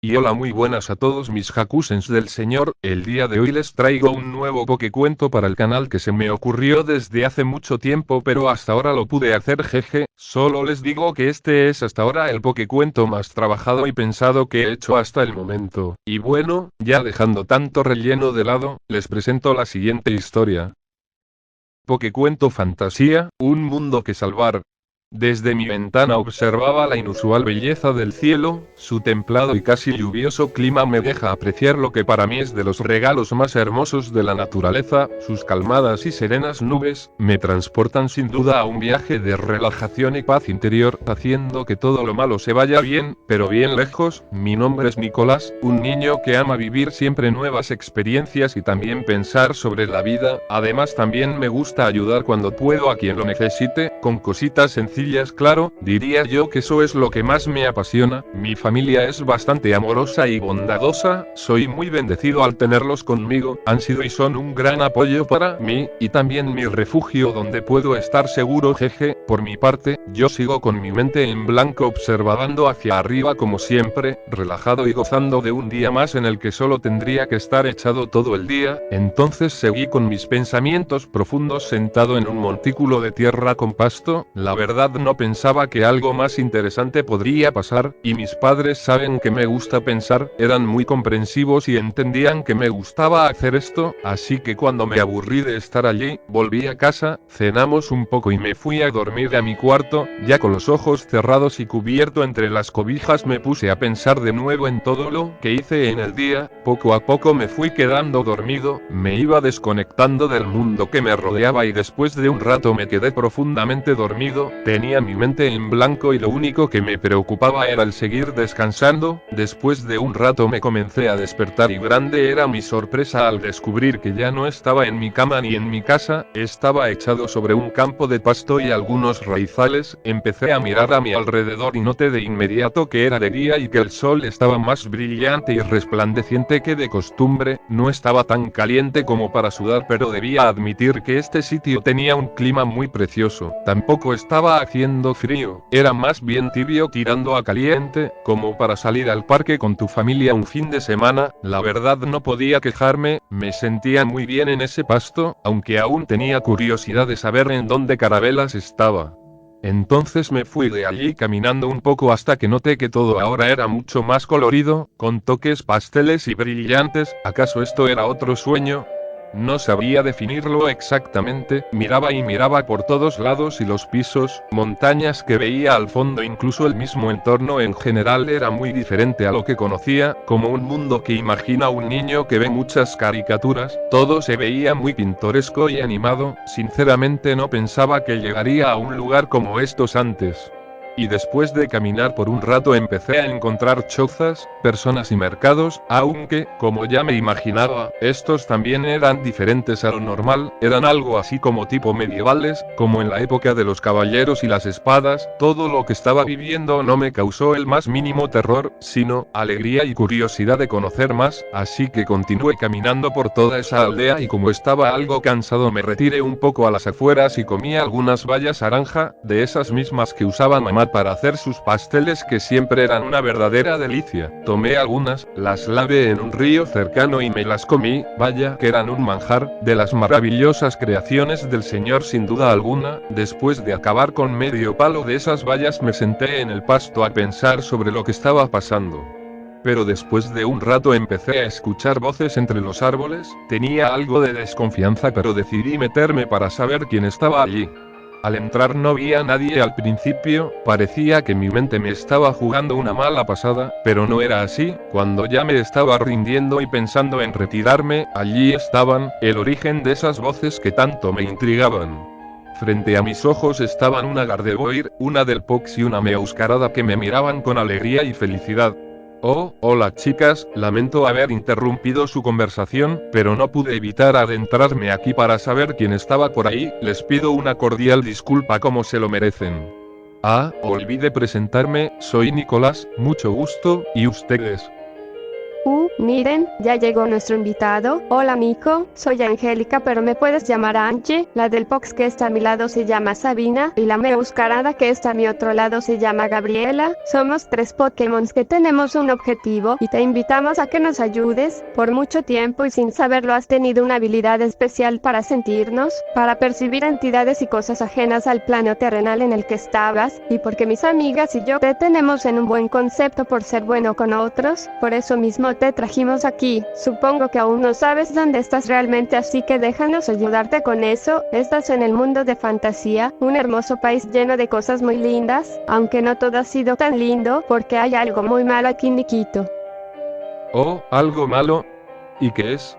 Y hola, muy buenas a todos mis Hakusens del señor. El día de hoy les traigo un nuevo Pokécuento para el canal que se me ocurrió desde hace mucho tiempo, pero hasta ahora lo pude hacer, jeje. Solo les digo que este es hasta ahora el Pokécuento más trabajado y pensado que he hecho hasta el momento. Y bueno, ya dejando tanto relleno de lado, les presento la siguiente historia. Pokécuento Fantasía, un mundo que salvar. Desde mi ventana observaba la inusual belleza del cielo, su templado y casi lluvioso clima me deja apreciar lo que para mí es de los regalos más hermosos de la naturaleza, sus calmadas y serenas nubes, me transportan sin duda a un viaje de relajación y paz interior, haciendo que todo lo malo se vaya bien, pero bien lejos. Mi nombre es Nicolás, un niño que ama vivir siempre nuevas experiencias y también pensar sobre la vida, además también me gusta ayudar cuando puedo a quien lo necesite, con cositas sencillas. Claro, diría yo que eso es lo que más me apasiona. Mi familia es bastante amorosa y bondadosa, soy muy bendecido al tenerlos conmigo, han sido y son un gran apoyo para mí, y también mi refugio donde puedo estar seguro, jeje. Por mi parte, yo sigo con mi mente en blanco observando hacia arriba como siempre, relajado y gozando de un día más en el que solo tendría que estar echado todo el día. Entonces seguí con mis pensamientos profundos sentado en un montículo de tierra con pasto. La verdad no pensaba que algo más interesante podría pasar, y mis padres saben que me gusta pensar, eran muy comprensivos y entendían que me gustaba hacer esto, así que cuando me aburrí de estar allí, volví a casa, cenamos un poco y me fui a dormir a mi cuarto. Ya con los ojos cerrados y cubierto entre las cobijas me puse a pensar de nuevo en todo lo que hice en el día. Poco a poco me fui quedando dormido, me iba desconectando del mundo que me rodeaba y después de un rato me quedé profundamente dormido. Tenía mi mente en blanco y lo único que me preocupaba era el seguir descansando. Después de un rato me comencé a despertar y grande era mi sorpresa al descubrir que ya no estaba en mi cama ni en mi casa, estaba echado sobre un campo de pasto y algunos raizales. Empecé a mirar a mi alrededor y noté de inmediato que era de día y que el sol estaba más brillante y resplandeciente que de costumbre. No estaba tan caliente como para sudar, pero debía admitir que este sitio tenía un clima muy precioso. Tampoco estaba haciendo frío, era más bien tibio tirando a caliente, como para salir al parque con tu familia un fin de semana. La verdad no podía quejarme, me sentía muy bien en ese pasto, aunque aún tenía curiosidad de saber en dónde Carabelas estaba. Entonces me fui de allí caminando un poco hasta que noté que todo ahora era mucho más colorido, con toques pasteles y brillantes. ¿Acaso esto era otro sueño? No sabría definirlo exactamente, miraba y miraba por todos lados y los pisos, montañas que veía al fondo, incluso el mismo entorno en general era muy diferente a lo que conocía, como un mundo que imagina un niño que ve muchas caricaturas. Todo se veía muy pintoresco y animado. Sinceramente no pensaba que llegaría a un lugar como estos antes. Y después de caminar por un rato empecé a encontrar chozas, personas y mercados, aunque, como ya me imaginaba, estos también eran diferentes a lo normal, eran algo así como tipo medievales, como en la época de los caballeros y las espadas. Todo lo que estaba viviendo no me causó el más mínimo terror, sino alegría y curiosidad de conocer más, así que continué caminando por toda esa aldea y como estaba algo cansado me retiré un poco a las afueras y comí algunas bayas naranja, de esas mismas que usaba mamá para hacer sus pasteles, que siempre eran una verdadera delicia. Tomé algunas, las lavé en un río cercano y me las comí. Vaya que eran un manjar, de las maravillosas creaciones del señor sin duda alguna. Después de acabar con medio palo de esas bayas me senté en el pasto a pensar sobre lo que estaba pasando. Pero después de un rato empecé a escuchar voces entre los árboles. Tenía algo de desconfianza, pero decidí meterme para saber quién estaba allí. Al entrar no vi a nadie al principio, parecía que mi mente me estaba jugando una mala pasada, pero no era así. Cuando ya me estaba rindiendo y pensando en retirarme, allí estaban, el origen de esas voces que tanto me intrigaban. Frente a mis ojos estaban una Gardevoir, una Delpox y una Meowscarada que me miraban con alegría y felicidad. Oh, hola chicas, lamento haber interrumpido su conversación, pero no pude evitar adentrarme aquí para saber quién estaba por ahí. Les pido una cordial disculpa como se lo merecen. Ah, olvidé presentarme, soy Nicolás, mucho gusto, ¿y ustedes? Miren, ya llegó nuestro invitado. Hola Mico, soy Angélica pero me puedes llamar Angie. La del Pox que está a mi lado se llama Sabina y la Meuscarada que está a mi otro lado se llama Gabriela. Somos 3 Pokémons que tenemos un objetivo y te invitamos a que nos ayudes. Por mucho tiempo y sin saberlo has tenido una habilidad especial para sentirnos, para percibir entidades y cosas ajenas al plano terrenal en el que estabas, y porque mis amigas y yo te tenemos en un buen concepto por ser bueno con otros, por eso mismo te trajimos aquí. Supongo que aún no sabes dónde estás realmente, así que déjanos ayudarte con eso. Estás en el mundo de fantasía, un hermoso país lleno de cosas muy lindas, aunque no todo ha sido tan lindo, porque hay algo muy malo aquí, Nikito. Oh, ¿algo malo? ¿Y qué es?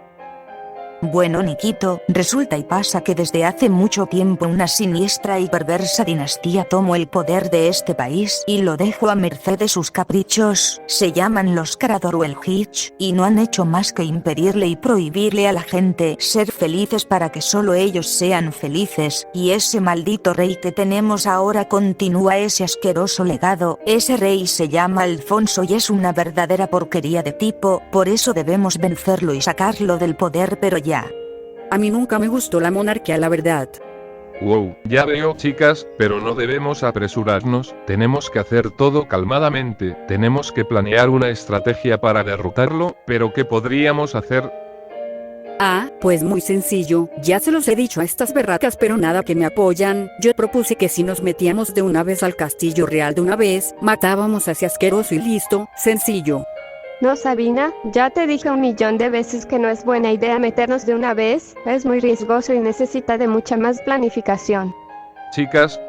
Bueno, Nikito, resulta y pasa que desde hace mucho tiempo una siniestra y perversa dinastía tomó el poder de este país y lo dejó a merced de sus caprichos. Se llaman los Karadoruelhich y no han hecho más que impedirle y prohibirle a la gente ser felices para que solo ellos sean felices, y ese maldito rey que tenemos ahora continúa ese asqueroso legado. Ese rey se llama Alfonso y es una verdadera porquería de tipo, por eso debemos vencerlo y sacarlo del poder, pero ya. A mí nunca me gustó la monarquía, la verdad. Wow, ya veo, chicas, pero no debemos apresurarnos, tenemos que hacer todo calmadamente, tenemos que planear una estrategia para derrotarlo, pero ¿qué podríamos hacer? Ah, pues muy sencillo, ya se los he dicho a estas berracas pero nada que me apoyan. Yo propuse que si nos metíamos de una vez al castillo real de una vez, matábamos a ese asqueroso y listo, sencillo. No, Sabina, ya te dije 1.000.000 de veces que no es buena idea meternos de una vez, es muy riesgoso y necesita de mucha más planificación. Chicas,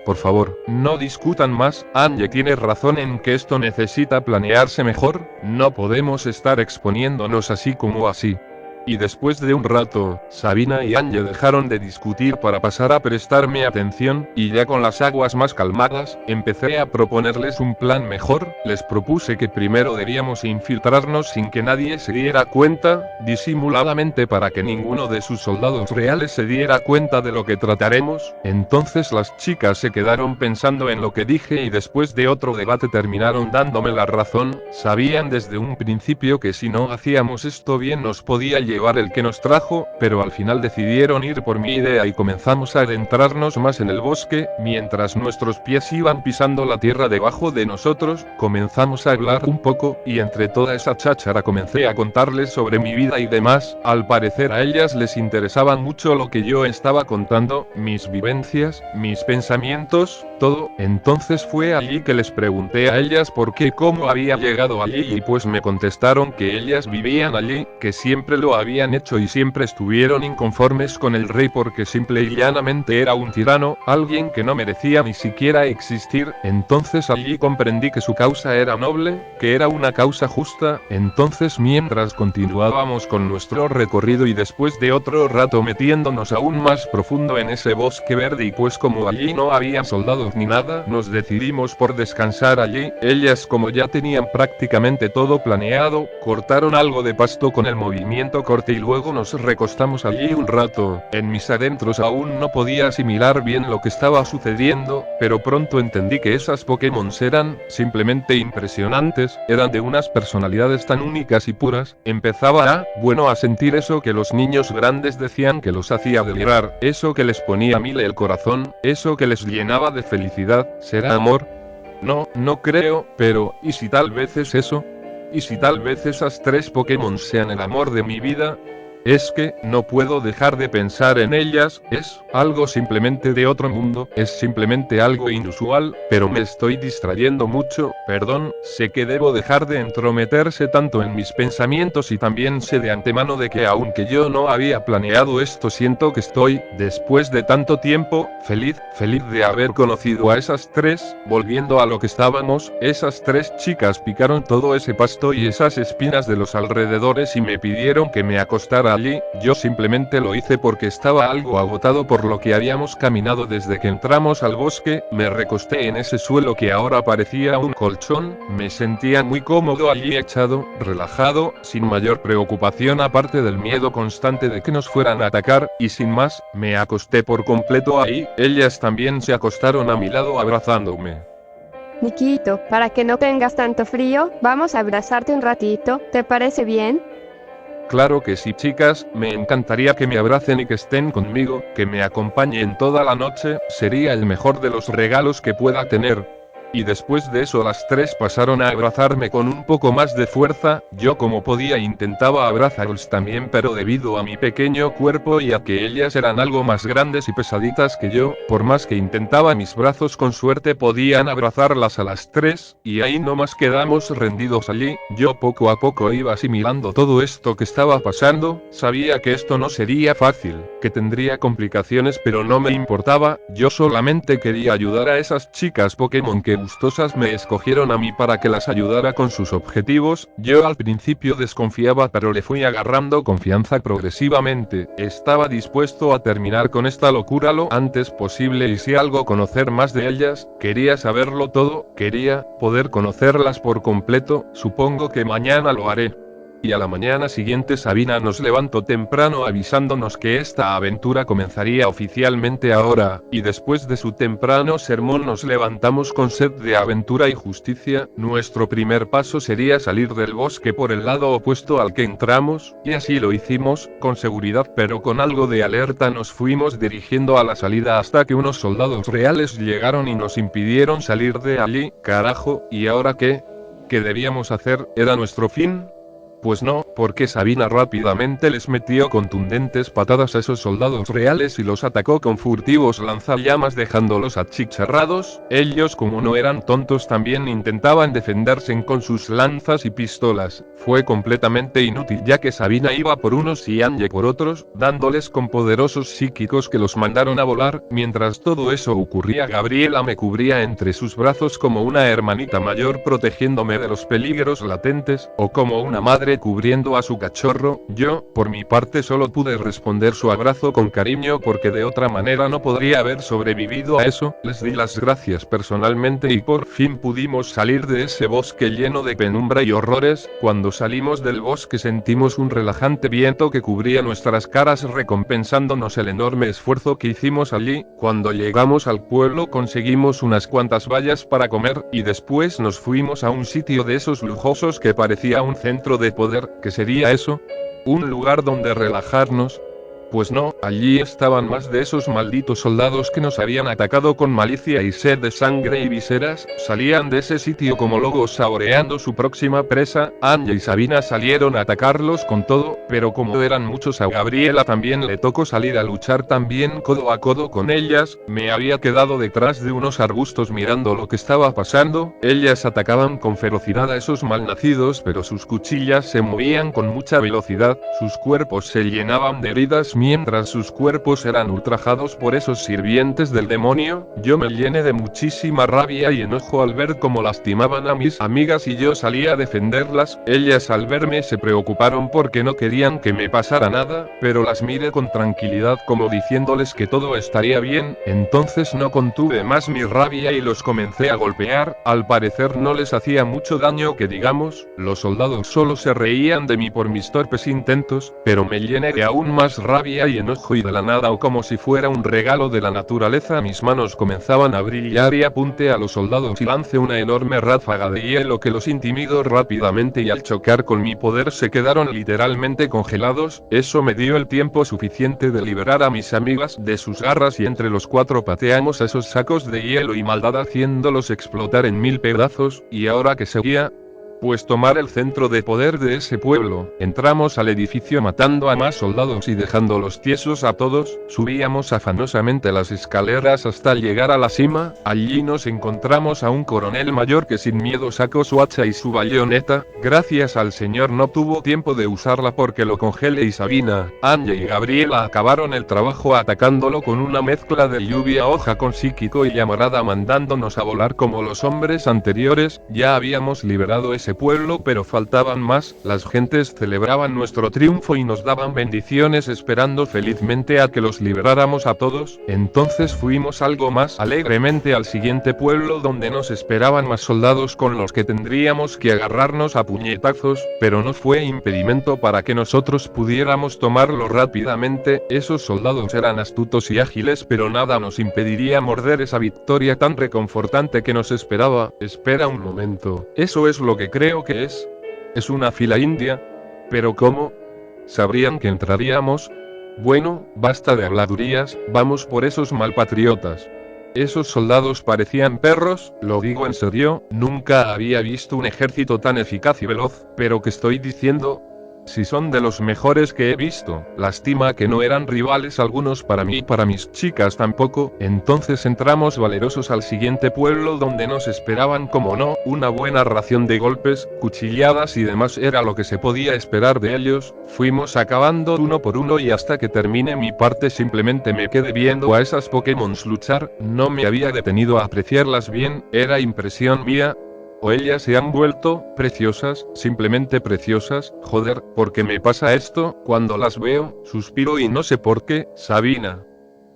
por favor, no discutan más. Angie tiene razón en que esto necesita planearse mejor, no podemos estar exponiéndonos así como así. Y después de un rato, Sabina y Angie dejaron de discutir para pasar a prestarme atención, y ya con las aguas más calmadas, empecé a proponerles un plan mejor. Les propuse que primero deberíamos infiltrarnos sin que nadie se diera cuenta, disimuladamente para que ninguno de sus soldados reales se diera cuenta de lo que trataremos. Entonces las chicas se quedaron pensando en lo que dije y después de otro debate terminaron dándome la razón. Sabían desde un principio que si no hacíamos esto bien nos podía llevar el que nos trajo, pero al final decidieron ir por mi idea y comenzamos a adentrarnos más en el bosque. Mientras nuestros pies iban pisando la tierra debajo de nosotros, comenzamos a hablar un poco, y entre toda esa cháchara comencé a contarles sobre mi vida y demás. Al parecer a ellas les interesaba mucho lo que yo estaba contando, mis vivencias, mis pensamientos, todo. Entonces fue allí que les pregunté a ellas por qué, cómo había llegado allí, y pues me contestaron que ellas vivían allí, que siempre lo habían hecho y siempre estuvieron inconformes con el rey porque simple y llanamente era un tirano, alguien que no merecía ni siquiera existir. Entonces allí comprendí que su causa era noble, que era una causa justa. Entonces mientras continuábamos con nuestro recorrido y después de otro rato metiéndonos aún más profundo en ese bosque verde, y pues como allí no había soldados ni nada, nos decidimos por descansar allí. Ellas, como ya tenían prácticamente todo planeado, cortaron algo de pasto con el movimiento corte y luego nos recostamos allí un rato. En mis adentros aún no podía asimilar bien lo que estaba sucediendo, pero pronto entendí que esas Pokémon eran simplemente impresionantes, eran de unas personalidades tan únicas y puras. Empezaba a sentir eso que los niños grandes decían que los hacía delirar, eso que les ponía a mil el corazón, eso que les llenaba de felicidad. ¿Será amor? No creo, pero ¿y si tal vez es eso? ¿Y si tal vez esas 3 Pokémon sean el amor de mi vida? Es que, no puedo dejar de pensar en ellas, es algo simplemente de otro mundo, es simplemente algo inusual, pero me estoy distrayendo mucho, perdón, sé que debo dejar de entrometerse tanto en mis pensamientos y también sé de antemano de que aunque yo no había planeado esto siento que estoy, después de tanto tiempo, feliz de haber conocido a esas 3, volviendo a lo que estábamos, esas 3 chicas picaron todo ese pasto y esas espinas de los alrededores y me pidieron que me acostara allí. Yo simplemente lo hice porque estaba algo agotado por lo que habíamos caminado desde que entramos al bosque. Me recosté en ese suelo que ahora parecía un colchón, me sentía muy cómodo allí echado, relajado, sin mayor preocupación aparte del miedo constante de que nos fueran a atacar, y sin más, me acosté por completo ahí. Ellas también se acostaron a mi lado abrazándome. Nikito, para que no tengas tanto frío, vamos a abrazarte un ratito, ¿te parece bien? Claro que sí, chicas, me encantaría que me abracen y que estén conmigo, que me acompañen toda la noche, sería el mejor de los regalos que pueda tener. Y después de eso las tres pasaron a abrazarme con un poco más de fuerza, yo como podía intentaba abrazarlos también, pero debido a mi pequeño cuerpo y a que ellas eran algo más grandes y pesaditas que yo, por más que intentaba mis brazos con suerte podían abrazarlas a las tres, y ahí nomás quedamos rendidos allí. Yo poco a poco iba asimilando todo esto que estaba pasando, sabía que esto no sería fácil, que tendría complicaciones, pero no me importaba, yo solamente quería ayudar a esas chicas Pokémon que gustosas me escogieron a mí para que las ayudara con sus objetivos. Yo al principio desconfiaba, pero le fui agarrando confianza progresivamente. Estaba dispuesto a terminar con esta locura lo antes posible y si algo conocer más de ellas, quería saberlo todo, quería poder conocerlas por completo, supongo que mañana lo haré. Y a la mañana siguiente Sabina nos levantó temprano avisándonos que esta aventura comenzaría oficialmente ahora, y después de su temprano sermón nos levantamos con sed de aventura y justicia. Nuestro primer paso sería salir del bosque por el lado opuesto al que entramos, y así lo hicimos, con seguridad pero con algo de alerta nos fuimos dirigiendo a la salida hasta que unos soldados reales llegaron y nos impidieron salir de allí. Carajo, ¿y ahora qué? ¿Qué debíamos hacer? ¿Era nuestro fin? Pues no, porque Sabina rápidamente les metió contundentes patadas a esos soldados reales y los atacó con furtivos lanzallamas dejándolos achicharrados. Ellos como no eran tontos también intentaban defenderse con sus lanzas y pistolas. Fue completamente inútil ya que Sabina iba por unos y Angie por otros, dándoles con poderosos psíquicos que los mandaron a volar. Mientras todo eso ocurría, Gabriela me cubría entre sus brazos como una hermanita mayor protegiéndome de los peligros latentes, o como una madre cubriendo a su cachorro. Yo, por mi parte, solo pude responder su abrazo con cariño porque de otra manera no podría haber sobrevivido a eso. Les di las gracias personalmente y por fin pudimos salir de ese bosque lleno de penumbra y horrores. Cuando salimos del bosque sentimos un relajante viento que cubría nuestras caras recompensándonos el enorme esfuerzo que hicimos allí. Cuando llegamos al pueblo conseguimos unas cuantas bayas para comer, y después nos fuimos a un sitio de esos lujosos que parecía un centro de poder. ¿Qué sería eso? ¿Un lugar donde relajarnos? Pues no, allí estaban más de esos malditos soldados que nos habían atacado con malicia y sed de sangre y vísceras. Salían de ese sitio como lobos saboreando su próxima presa. Angie y Sabina salieron a atacarlos con todo, pero como eran muchos a Gabriela también le tocó salir a luchar también codo a codo con ellas. Me había quedado detrás de unos arbustos mirando lo que estaba pasando. Ellas atacaban con ferocidad a esos malnacidos, pero sus cuchillas se movían con mucha velocidad, sus cuerpos se llenaban de heridas mientras sus cuerpos eran ultrajados por esos sirvientes del demonio. Yo me llené de muchísima rabia y enojo al ver cómo lastimaban a mis amigas y yo salí a defenderlas. Ellas al verme se preocuparon porque no querían que me pasara nada, pero las miré con tranquilidad como diciéndoles que todo estaría bien. Entonces no contuve más mi rabia y los comencé a golpear. Al parecer no les hacía mucho daño que digamos, los soldados solo se reían de mí por mis torpes intentos, pero me llené de aún más rabia y enojo y de la nada o como si fuera un regalo de la naturaleza mis manos comenzaban a brillar y apunté a los soldados y lancé una enorme ráfaga de hielo que los intimidó rápidamente y al chocar con mi poder se quedaron literalmente congelados. Eso me dio el tiempo suficiente de liberar a mis amigas de sus garras y entre los cuatro pateamos a esos sacos de hielo y maldad haciéndolos explotar en 1000 pedazos. Y ahora que seguía, pues tomar el centro de poder de ese pueblo. Entramos al edificio matando a más soldados y dejándolos tiesos a todos. Subíamos afanosamente las escaleras hasta llegar a la cima. Allí nos encontramos a un coronel mayor que sin miedo sacó su hacha y su bayoneta. Gracias al señor no tuvo tiempo de usarla porque lo congelé y Sabina, Angie y Gabriela acabaron el trabajo atacándolo con una mezcla de lluvia hoja con psíquico y llamarada mandándonos a volar como los hombres anteriores. Ya habíamos liberado ese ese pueblo, pero faltaban más. Las gentes celebraban nuestro triunfo y nos daban bendiciones esperando felizmente a que los liberáramos a todos. Entonces fuimos algo más alegremente al siguiente pueblo donde nos esperaban más soldados con los que tendríamos que agarrarnos a puñetazos, pero no fue impedimento para que nosotros pudiéramos tomarlo rápidamente. Esos soldados eran astutos y ágiles, pero nada nos impediría morder esa victoria tan reconfortante que nos esperaba. Espera un momento, ¿eso es lo que creo que es? ¿Es una fila india? ¿Pero cómo? ¿Sabrían que entraríamos? Bueno, basta de habladurías, vamos por esos malpatriotas. Esos soldados parecían perros, lo digo en serio, nunca había visto un ejército tan eficaz y veloz, pero ¿qué estoy diciendo? Si son de los mejores que he visto, lástima que no eran rivales algunos para mí y para mis chicas tampoco. Entonces entramos valerosos al siguiente pueblo donde nos esperaban, como no, una buena ración de golpes, cuchilladas y demás era lo que se podía esperar de ellos. Fuimos acabando uno por uno y hasta que termine mi parte simplemente me quedé viendo a esas Pokémons luchar, no me había detenido a apreciarlas bien, era impresión mía. O ellas se han vuelto preciosas, simplemente preciosas. Joder, ¿por qué me pasa esto? Cuando las veo, suspiro y no sé por qué. Sabina.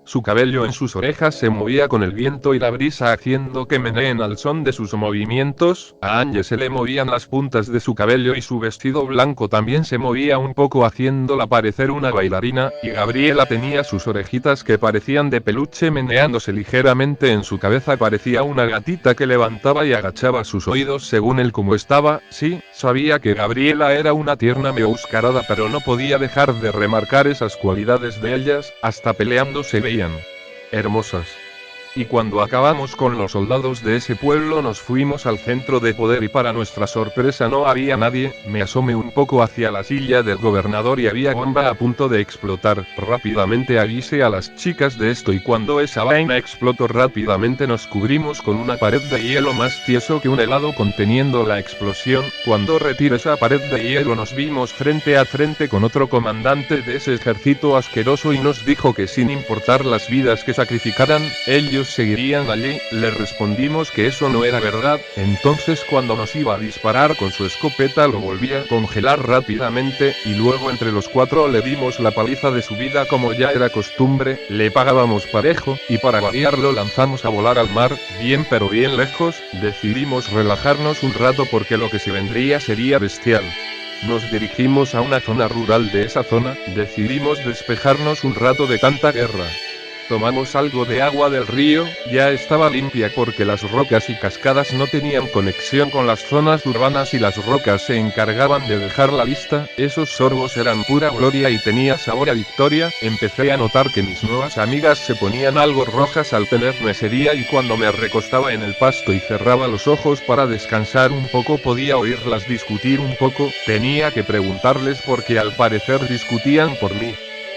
Su cabello en sus orejas se movía con el viento y la brisa haciendo que meneen al son de sus movimientos. A Ange se le movían las puntas de su cabello y su vestido blanco también se movía un poco haciéndola parecer una bailarina, y Gabriela tenía sus orejitas que parecían de peluche meneándose ligeramente en su cabeza, parecía una gatita que levantaba y agachaba sus oídos según él como estaba. Sí, sabía que Gabriela era una tierna meuscarada, pero no podía dejar de remarcar esas cualidades de ellas, hasta peleando se veía hermosas. Y cuando acabamos con los soldados de ese pueblo nos fuimos al centro de poder y para nuestra sorpresa no había nadie. Me asomé un poco hacia la silla del gobernador y había bomba a punto de explotar. Rápidamente avisé a las chicas de esto y cuando esa vaina explotó rápidamente nos cubrimos con una pared de hielo más tieso que un helado conteniendo la explosión. Cuando retiré esa pared de hielo nos vimos frente a frente con otro comandante de ese ejército asqueroso y nos dijo que sin importar las vidas que sacrificaran, ellos seguirían allí. Le respondimos que eso no era verdad. Entonces cuando nos iba a disparar con su escopeta lo volvía a congelar rápidamente, y luego entre los cuatro le dimos la paliza de su vida como ya era costumbre. Le pagábamos parejo, y para variar lo lanzamos a volar al mar, bien pero bien lejos. Decidimos relajarnos un rato porque lo que se vendría sería bestial. Nos dirigimos a una zona rural de esa zona, decidimos despejarnos un rato de tanta guerra. Tomamos algo de agua del río, ya estaba limpia porque las rocas y cascadas no tenían conexión con las zonas urbanas y las rocas se encargaban de dejarla lista. Esos sorbos eran pura gloria y tenía sabor a victoria. Empecé a notar que mis nuevas amigas se ponían algo rojas al tenerme ese día y cuando me recostaba en el pasto y cerraba los ojos para descansar un poco podía oírlas discutir un poco. Tenía que preguntarles porque al parecer discutían por mí.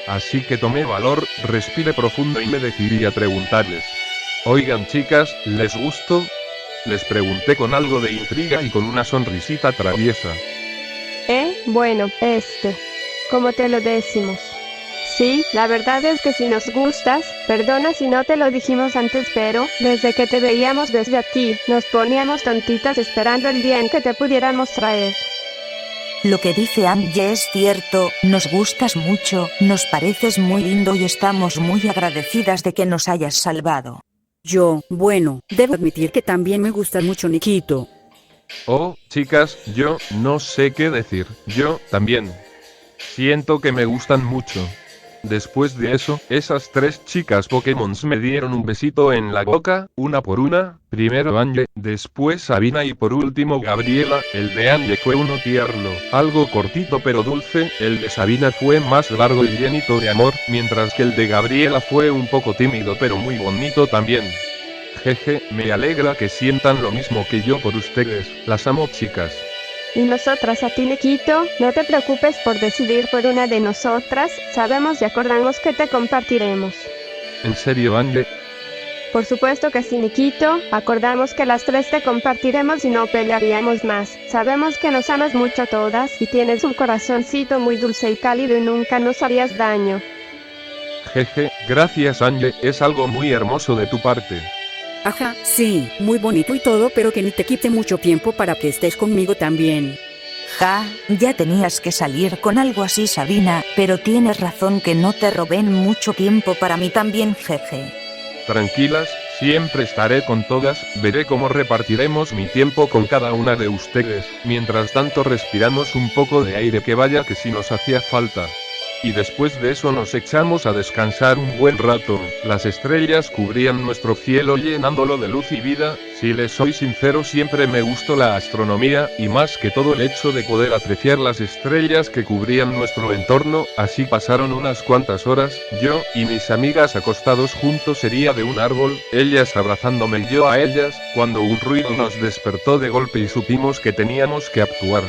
Así que tomé valor, respiré profundo y me decidí a preguntarles. Oigan chicas, ¿les gusto? Les pregunté con algo de intriga y con una sonrisita traviesa. Bueno, ¿cómo te lo decimos? Sí, la verdad es que si nos gustas, perdona si no te lo dijimos antes, pero desde que te veíamos desde aquí, nos poníamos tontitas esperando el día en que te pudiéramos traer. Lo que dice Ange es cierto, nos gustas mucho, nos pareces muy lindo y estamos muy agradecidas de que nos hayas salvado. Bueno, debo admitir que también me gusta mucho Nikito. Oh, chicas, yo no sé qué decir, yo también. Siento que me gustan mucho. Después de eso, esas tres chicas Pokémons me dieron un besito en la boca, una por una, primero Ange, después Sabina y por último Gabriela. El de Ange fue uno tierno, algo cortito pero dulce, el de Sabina fue más largo y llenito de amor, mientras que el de Gabriela fue un poco tímido pero muy bonito también. Jeje, me alegra que sientan lo mismo que yo por ustedes, las amo chicas. Y nosotras a ti Nikito, no te preocupes por decidir por una de nosotras, sabemos y acordamos que te compartiremos. ¿En serio Ange? Por supuesto que sí Nikito, acordamos que las tres te compartiremos y no pelearíamos más. Sabemos que nos amas mucho a todas y tienes un corazoncito muy dulce y cálido y nunca nos harías daño. Jeje, gracias Ange, es algo muy hermoso de tu parte. Ajá, sí, muy bonito y todo, pero que ni te quite mucho tiempo para que estés conmigo también. Ja, ya tenías que salir con algo así, Sabina, pero tienes razón que no te roben mucho tiempo para mí también, jeje. Tranquilas, siempre estaré con todas, veré cómo repartiremos mi tiempo con cada una de ustedes, mientras tanto respiramos un poco de aire que vaya que si nos hacía falta. Y después de eso nos echamos a descansar un buen rato, las estrellas cubrían nuestro cielo llenándolo de luz y vida. Si les soy sincero, siempre me gustó la astronomía, y más que todo el hecho de poder apreciar las estrellas que cubrían nuestro entorno. Así pasaron unas cuantas horas, yo y mis amigas acostados juntos sería de un árbol, ellas abrazándome y yo a ellas, cuando un ruido nos despertó de golpe y supimos que teníamos que actuar.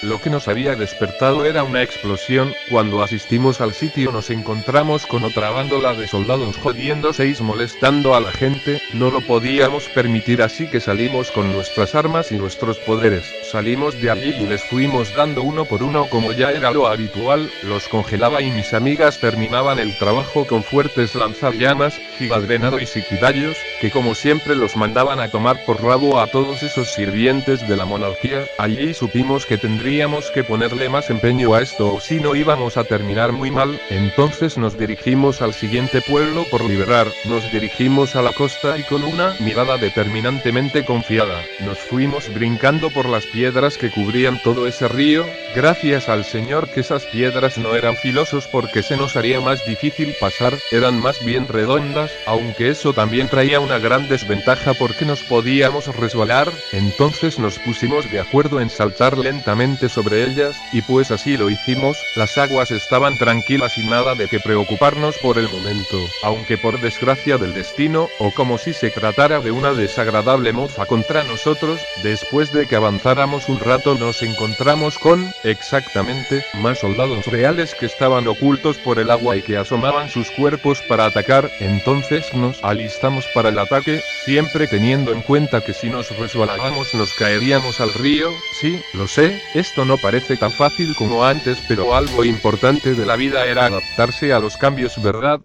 Lo que nos había despertado era una explosión. Cuando asistimos al sitio nos encontramos con otra bándola de soldados jodiéndose y molestando a la gente. No lo podíamos permitir, así que salimos con nuestras armas y nuestros poderes. Salimos de allí y les fuimos dando uno por uno como ya era lo habitual. Los congelaba y mis amigas terminaban el trabajo con fuertes lanzallamas, gigadrenado y siquidallos, que como siempre los mandaban a tomar por rabo a todos esos sirvientes de la monarquía. Allí supimos que tendríamos que ponerle más empeño a esto o si no íbamos a terminar muy mal. Entonces nos dirigimos al siguiente pueblo por liberar, nos dirigimos a la costa y con una mirada determinantemente confiada, nos fuimos brincando por las piedras que cubrían todo ese río. Gracias al Señor que esas piedras no eran filosos porque se nos haría más difícil pasar, eran más bien redondas, aunque eso también traía una gran desventaja porque nos podíamos resbalar. Entonces nos pusimos de acuerdo en saltar lentamente sobre ellas, y pues así lo hicimos. Las aguas estaban tranquilas y nada de que preocuparnos por el momento, aunque por desgracia del destino, o como si se tratara de una desagradable mofa contra nosotros, después de que avanzáramos un rato nos encontramos con, exactamente, más soldados reales que estaban ocultos por el agua y que asomaban sus cuerpos para atacar. Entonces nos alistamos para el ataque, siempre teniendo en cuenta que si nos resbalábamos nos caeríamos al río. Sí, lo sé, esto no parece tan fácil como antes, pero algo importante de la vida era adaptarse a los cambios, ¿verdad?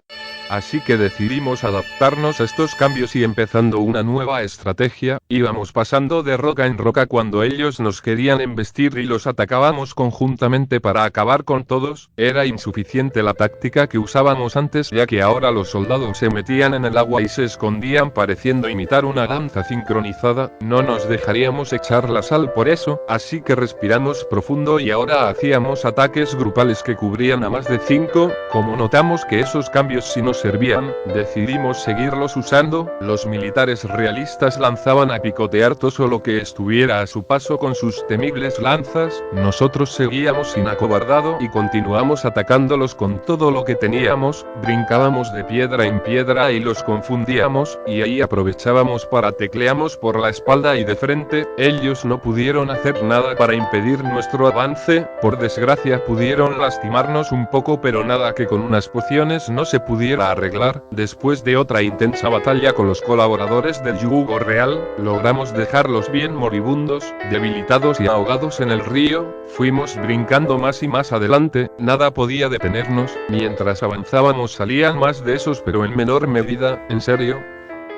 Así que decidimos adaptarnos a estos cambios y empezando una nueva estrategia, íbamos pasando de roca en roca cuando ellos nos querían embestir y los atacábamos conjuntamente para acabar con todos. Era insuficiente la táctica que usábamos antes, ya que ahora los soldados se metían en el agua y se escondían pareciendo imitar una danza sincronizada. No nos dejaríamos echar la sal por eso, así que respiramos profundo y ahora hacíamos ataques grupales que cubrían a más de 5. Como notamos que esos cambios sí nos servían, decidimos seguirlos usando. Los militares realistas lanzaban a picotear todo lo que estuviera a su paso con sus temibles lanzas. Nosotros seguíamos inacobardado y continuamos atacándolos con todo lo que teníamos. Brincábamos de piedra en piedra y los confundíamos, y ahí aprovechábamos para tecleamos por la espalda y de frente. Ellos no pudieron hacer nada para impedir nuestro avance. Por desgracia pudieron lastimarnos un poco, pero nada que con unas pociones no se pudiera arreglar. Después de otra intensa batalla con los colaboradores del yugo real, logramos dejarlos bien moribundos, debilitados y ahogados en el río. Fuimos brincando más y más adelante, nada podía detenernos. Mientras avanzábamos salían más de esos, pero en menor medida. ¿En serio?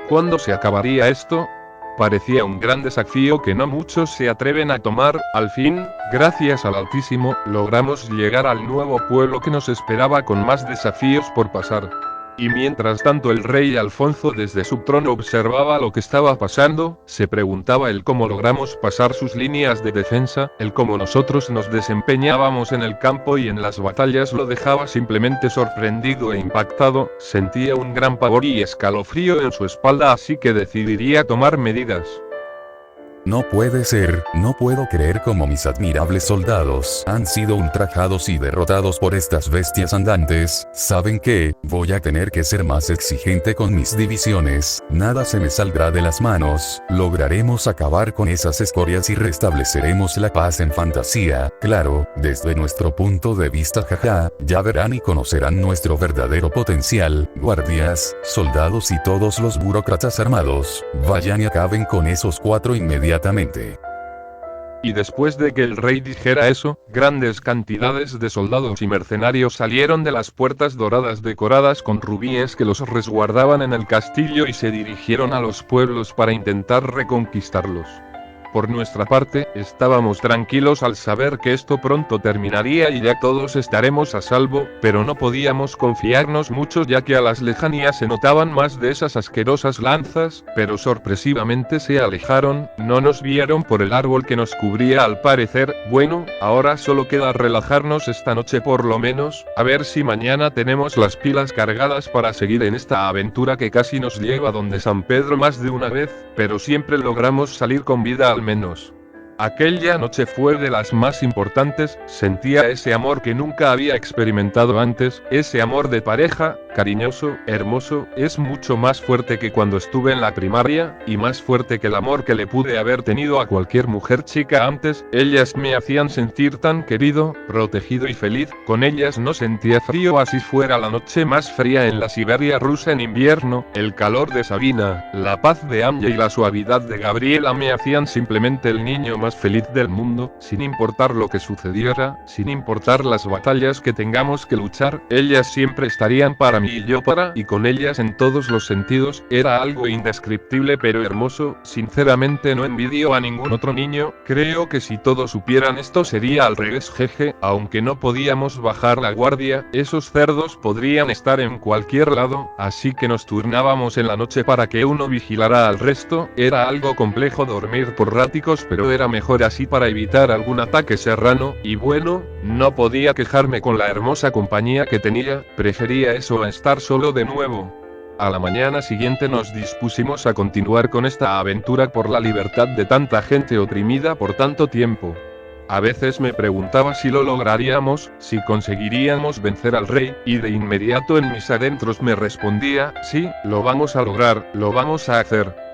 ¿Cuándo se acabaría esto? Parecía un gran desafío que no muchos se atreven a tomar. Al fin, gracias al Altísimo, logramos llegar al nuevo pueblo que nos esperaba con más desafíos por pasar. Y mientras tanto el rey Alfonso desde su trono observaba lo que estaba pasando, se preguntaba el cómo logramos pasar sus líneas de defensa, el cómo nosotros nos desempeñábamos en el campo y en las batallas lo dejaba simplemente sorprendido e impactado. Sentía un gran pavor y escalofrío en su espalda, así que decidiría tomar medidas. No puede ser, no puedo creer cómo mis admirables soldados han sido ultrajados y derrotados por estas bestias andantes. ¿Saben qué? Voy a tener que ser más exigente con mis divisiones, nada se me saldrá de las manos, lograremos acabar con esas escorias y restableceremos la paz en Fantasía, claro, desde nuestro punto de vista, jaja, ya verán y conocerán nuestro verdadero potencial. Guardias, soldados y todos los burócratas armados, vayan y acaben con esos 4 inmediatamente. Y después de que el rey dijera eso, grandes cantidades de soldados y mercenarios salieron de las puertas doradas decoradas con rubíes que los resguardaban en el castillo y se dirigieron a los pueblos para intentar reconquistarlos. Por nuestra parte, estábamos tranquilos al saber que esto pronto terminaría y ya todos estaremos a salvo, pero no podíamos confiarnos mucho ya que a las lejanías se notaban más de esas asquerosas lanzas, pero sorpresivamente se alejaron, no nos vieron por el árbol que nos cubría al parecer. Bueno, ahora solo queda relajarnos esta noche por lo menos, a ver si mañana tenemos las pilas cargadas para seguir en esta aventura que casi nos lleva donde San Pedro más de una vez, pero siempre logramos salir con vida al menos. Aquella noche fue de las más importantes, sentía ese amor que nunca había experimentado antes, ese amor de pareja, cariñoso, hermoso, es mucho más fuerte que cuando estuve en la primaria, y más fuerte que el amor que le pude haber tenido a cualquier mujer chica antes. Ellas me hacían sentir tan querido, protegido y feliz, con ellas no sentía frío así fuera la noche más fría en la Siberia rusa en invierno, el calor de Sabina, la paz de Anya y la suavidad de Gabriela me hacían simplemente el niño más feliz del mundo, sin importar lo que sucediera, sin importar las batallas que tengamos que luchar, ellas siempre estarían para mí y yo para, y con ellas en todos los sentidos, era algo indescriptible pero hermoso. Sinceramente no envidio a ningún otro niño, creo que si todos supieran esto sería al revés, jeje, aunque no podíamos bajar la guardia, esos cerdos podrían estar en cualquier lado, así que nos turnábamos en la noche para que uno vigilara al resto, era algo complejo dormir por ráticos pero era mejor así para evitar algún ataque serrano, y bueno, no podía quejarme con la hermosa compañía que tenía, prefería eso a estar solo de nuevo. A la mañana siguiente nos dispusimos a continuar con esta aventura por la libertad de tanta gente oprimida por tanto tiempo. A veces me preguntaba si lo lograríamos, si conseguiríamos vencer al rey, y de inmediato en mis adentros me respondía, sí, lo vamos a lograr, lo vamos a hacer.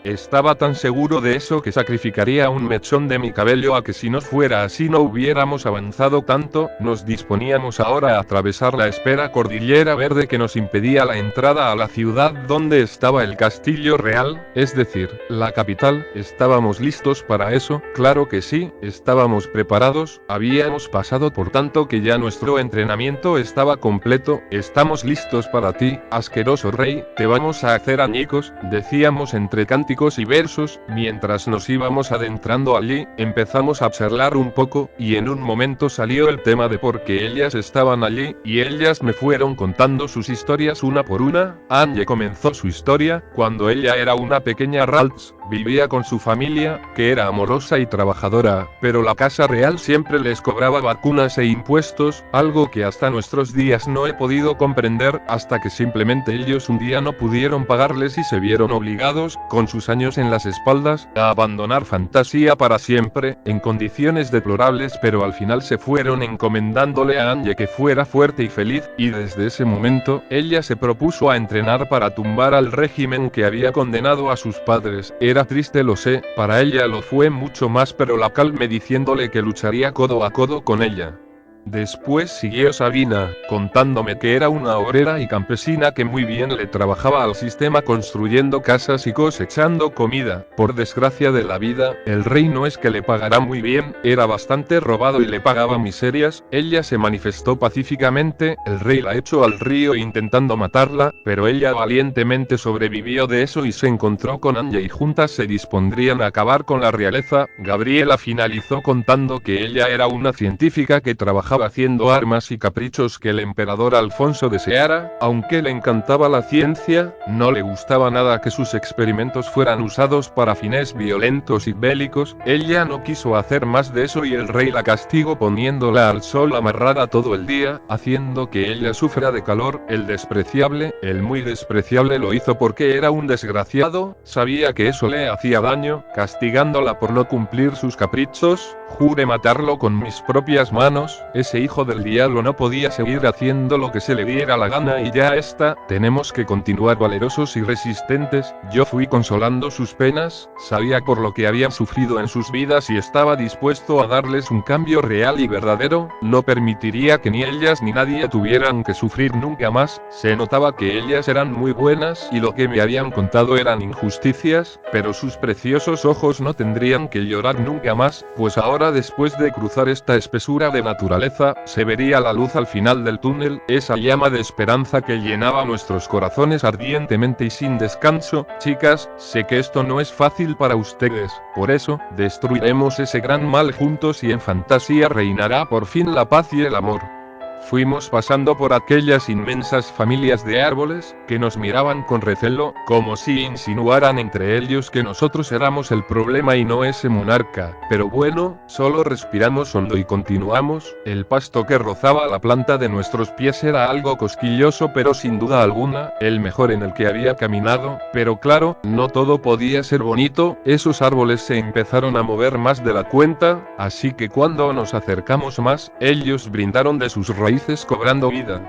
Estaba tan seguro de eso que sacrificaría un mechón de mi cabello a que si no fuera así no hubiéramos avanzado tanto. Nos disponíamos ahora a atravesar la espera cordillera verde que nos impedía la entrada a la ciudad donde estaba el castillo real, es decir, la capital. ¿Estábamos listos para eso? Claro que sí, estábamos preparados, habíamos pasado por tanto que ya nuestro entrenamiento estaba completo. Estamos listos para ti, asqueroso rey, te vamos a hacer añicos, decíamos entre cánticos y versos, mientras nos íbamos adentrando allí, empezamos a charlar un poco, y en un momento salió el tema de por qué ellas estaban allí, y ellas me fueron contando sus historias una por una. Anya comenzó su historia, cuando ella era una pequeña Ralts, vivía con su familia, que era amorosa y trabajadora, pero la casa real siempre les cobraba vacunas e impuestos, algo que hasta nuestros días no he podido comprender, hasta que simplemente ellos un día no pudieron pagarles y se vieron obligados, con sus años en las espaldas, a abandonar Fantasía para siempre, en condiciones deplorables, pero al final se fueron encomendándole a Anya que fuera fuerte y feliz, y desde ese momento, ella se propuso a entrenar para tumbar al régimen que había condenado a sus padres. Era triste, lo sé, para ella lo fue mucho más, pero la calmé diciéndole que lucharía codo a codo con ella. Después siguió Sabina, contándome que era una obrera y campesina que muy bien le trabajaba al sistema construyendo casas y cosechando comida. Por desgracia de la vida, el rey no es que le pagara muy bien, era bastante robado y le pagaba miserias. Ella se manifestó pacíficamente, el rey la echó al río intentando matarla, pero ella valientemente sobrevivió de eso y se encontró con Anya y juntas se dispondrían a acabar con la realeza. Gabriela finalizó contando que ella era una científica que trabajaba haciendo armas y caprichos que el emperador Alfonso deseara, aunque le encantaba la ciencia, no le gustaba nada que sus experimentos fueran usados para fines violentos y bélicos. Ella no quiso hacer más de eso y el rey la castigó poniéndola al sol amarrada todo el día, haciendo que ella sufra de calor. El despreciable, el muy despreciable lo hizo porque era un desgraciado, sabía que eso le hacía daño, castigándola por no cumplir sus caprichos. Juré matarlo con mis propias manos. ese hijo del diablo no podía seguir haciendo lo que se le diera la gana y ya está, tenemos que continuar valerosos y resistentes. Yo fui consolando sus penas, sabía por lo que habían sufrido en sus vidas y estaba dispuesto a darles un cambio real y verdadero, no permitiría que ni ellas ni nadie tuvieran que sufrir nunca más. Se notaba que ellas eran muy buenas y lo que me habían contado eran injusticias, pero sus preciosos ojos no tendrían que llorar nunca más, pues ahora después de cruzar esta espesura de naturaleza, se vería la luz al final del túnel, esa llama de esperanza que llenaba nuestros corazones ardientemente y sin descanso. Chicas, sé que esto no es fácil para ustedes, por eso, destruiremos ese gran mal juntos y en fantasía reinará por fin la paz y el amor. Fuimos pasando por aquellas inmensas familias de árboles, que nos miraban con recelo, como si insinuaran entre ellos que nosotros éramos el problema y no ese monarca, pero bueno, solo respiramos hondo y continuamos. El pasto que rozaba la planta de nuestros pies era algo cosquilloso pero sin duda alguna, el mejor en el que había caminado, pero claro, no todo podía ser bonito, esos árboles se empezaron a mover más de la cuenta, así que cuando nos acercamos más, ellos brindaron de sus raíces cobrando vida.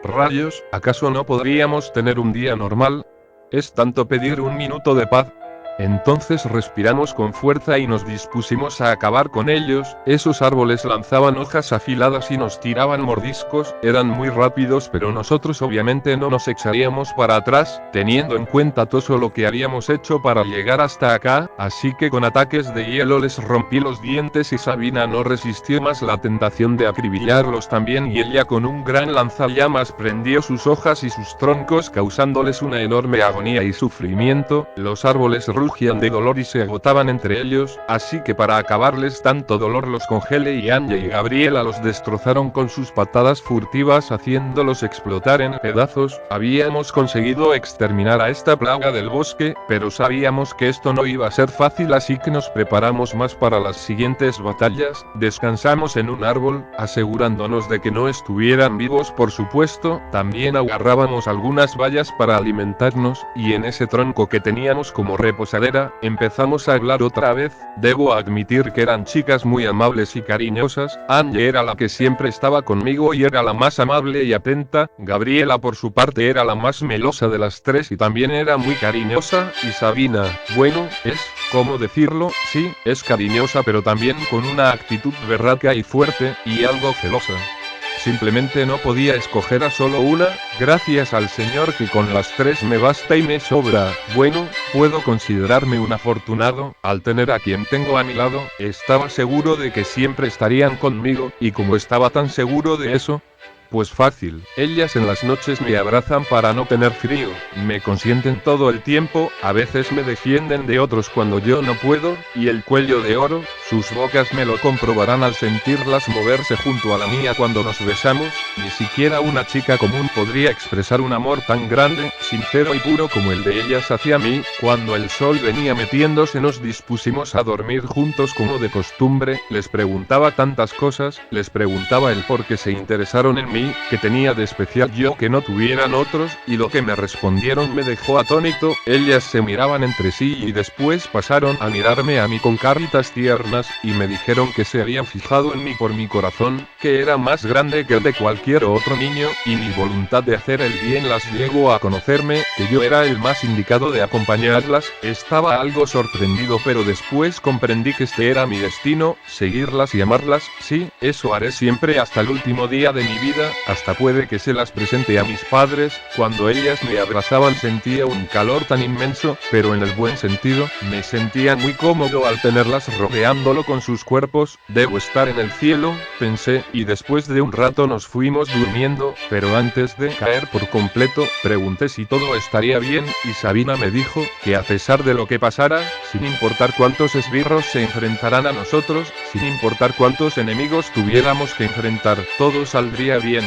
Rayos, ¿acaso no podríamos tener un día normal? ¿Es tanto pedir un minuto de paz? Entonces respiramos con fuerza y nos dispusimos a acabar con ellos. Esos árboles lanzaban hojas afiladas y nos tiraban mordiscos, eran muy rápidos pero nosotros obviamente no nos echaríamos para atrás, teniendo en cuenta todo lo que habíamos hecho para llegar hasta acá, así que con ataques de hielo les rompí los dientes y Sabina no resistió más la tentación de acribillarlos también y ella con un gran lanzallamas prendió sus hojas y sus troncos causándoles una enorme agonía y sufrimiento. Los árboles rugían de dolor y se agotaban entre ellos, así que para acabarles tanto dolor los congelé y Anya y Gabriela los destrozaron con sus patadas furtivas haciéndolos explotar en pedazos. Habíamos conseguido exterminar a esta plaga del bosque, pero sabíamos que esto no iba a ser fácil así que nos preparamos más para las siguientes batallas. Descansamos en un árbol, asegurándonos de que no estuvieran vivos por supuesto, también agarrábamos algunas bayas para alimentarnos, y en ese tronco que teníamos como reposadera, empezamos a hablar otra vez. Debo admitir que eran chicas muy amables y cariñosas. Anya era la que siempre estaba conmigo y era la más amable y atenta, Gabriela por su parte era la más melosa de las tres y también era muy cariñosa, y Sabina, bueno, ¿cómo decirlo? Sí, es cariñosa pero también con una actitud berraca y fuerte, y algo celosa. Simplemente no podía escoger a solo una, gracias al Señor que con las tres me basta y me sobra. Bueno, puedo considerarme un afortunado, al tener a quien tengo a mi lado, estaba seguro de que siempre estarían conmigo, y como estaba tan seguro de eso, pues fácil, ellas en las noches me abrazan para no tener frío, me consienten todo el tiempo, a veces me defienden de otros cuando yo no puedo, y el cuello de oro, sus bocas me lo comprobarán al sentirlas moverse junto a la mía cuando nos besamos. Ni siquiera una chica común podría expresar un amor tan grande, sincero y puro como el de ellas hacia mí. Cuando el sol venía metiéndose nos dispusimos a dormir juntos como de costumbre, les preguntaba tantas cosas, les preguntaba el por qué se interesaron en mí, que tenía de especial yo que no tuvieran otros, y lo que me respondieron me dejó atónito. Ellas se miraban entre sí y después pasaron a mirarme a mí con caritas tiernas, y me dijeron que se habían fijado en mí por mi corazón, que era más grande que el de cualquier otro niño, y mi voluntad de hacer el bien las llegó a conocerme, que yo era el más indicado de acompañarlas. Estaba algo sorprendido pero después comprendí que este era mi destino, seguirlas y amarlas. Sí, eso haré siempre hasta el último día de mi vida, hasta puede que se las presente a mis padres. Cuando ellas me abrazaban sentía un calor tan inmenso, pero en el buen sentido, me sentía muy cómodo al tenerlas rodeándolo con sus cuerpos. Debo estar en el cielo, pensé, y después de un rato nos fuimos durmiendo, pero antes de caer por completo, pregunté si todo estaría bien, y Sabina me dijo, que a pesar de lo que pasara, sin importar cuántos esbirros se enfrentaran a nosotros, sin importar cuántos enemigos tuviéramos que enfrentar, todo saldría bien.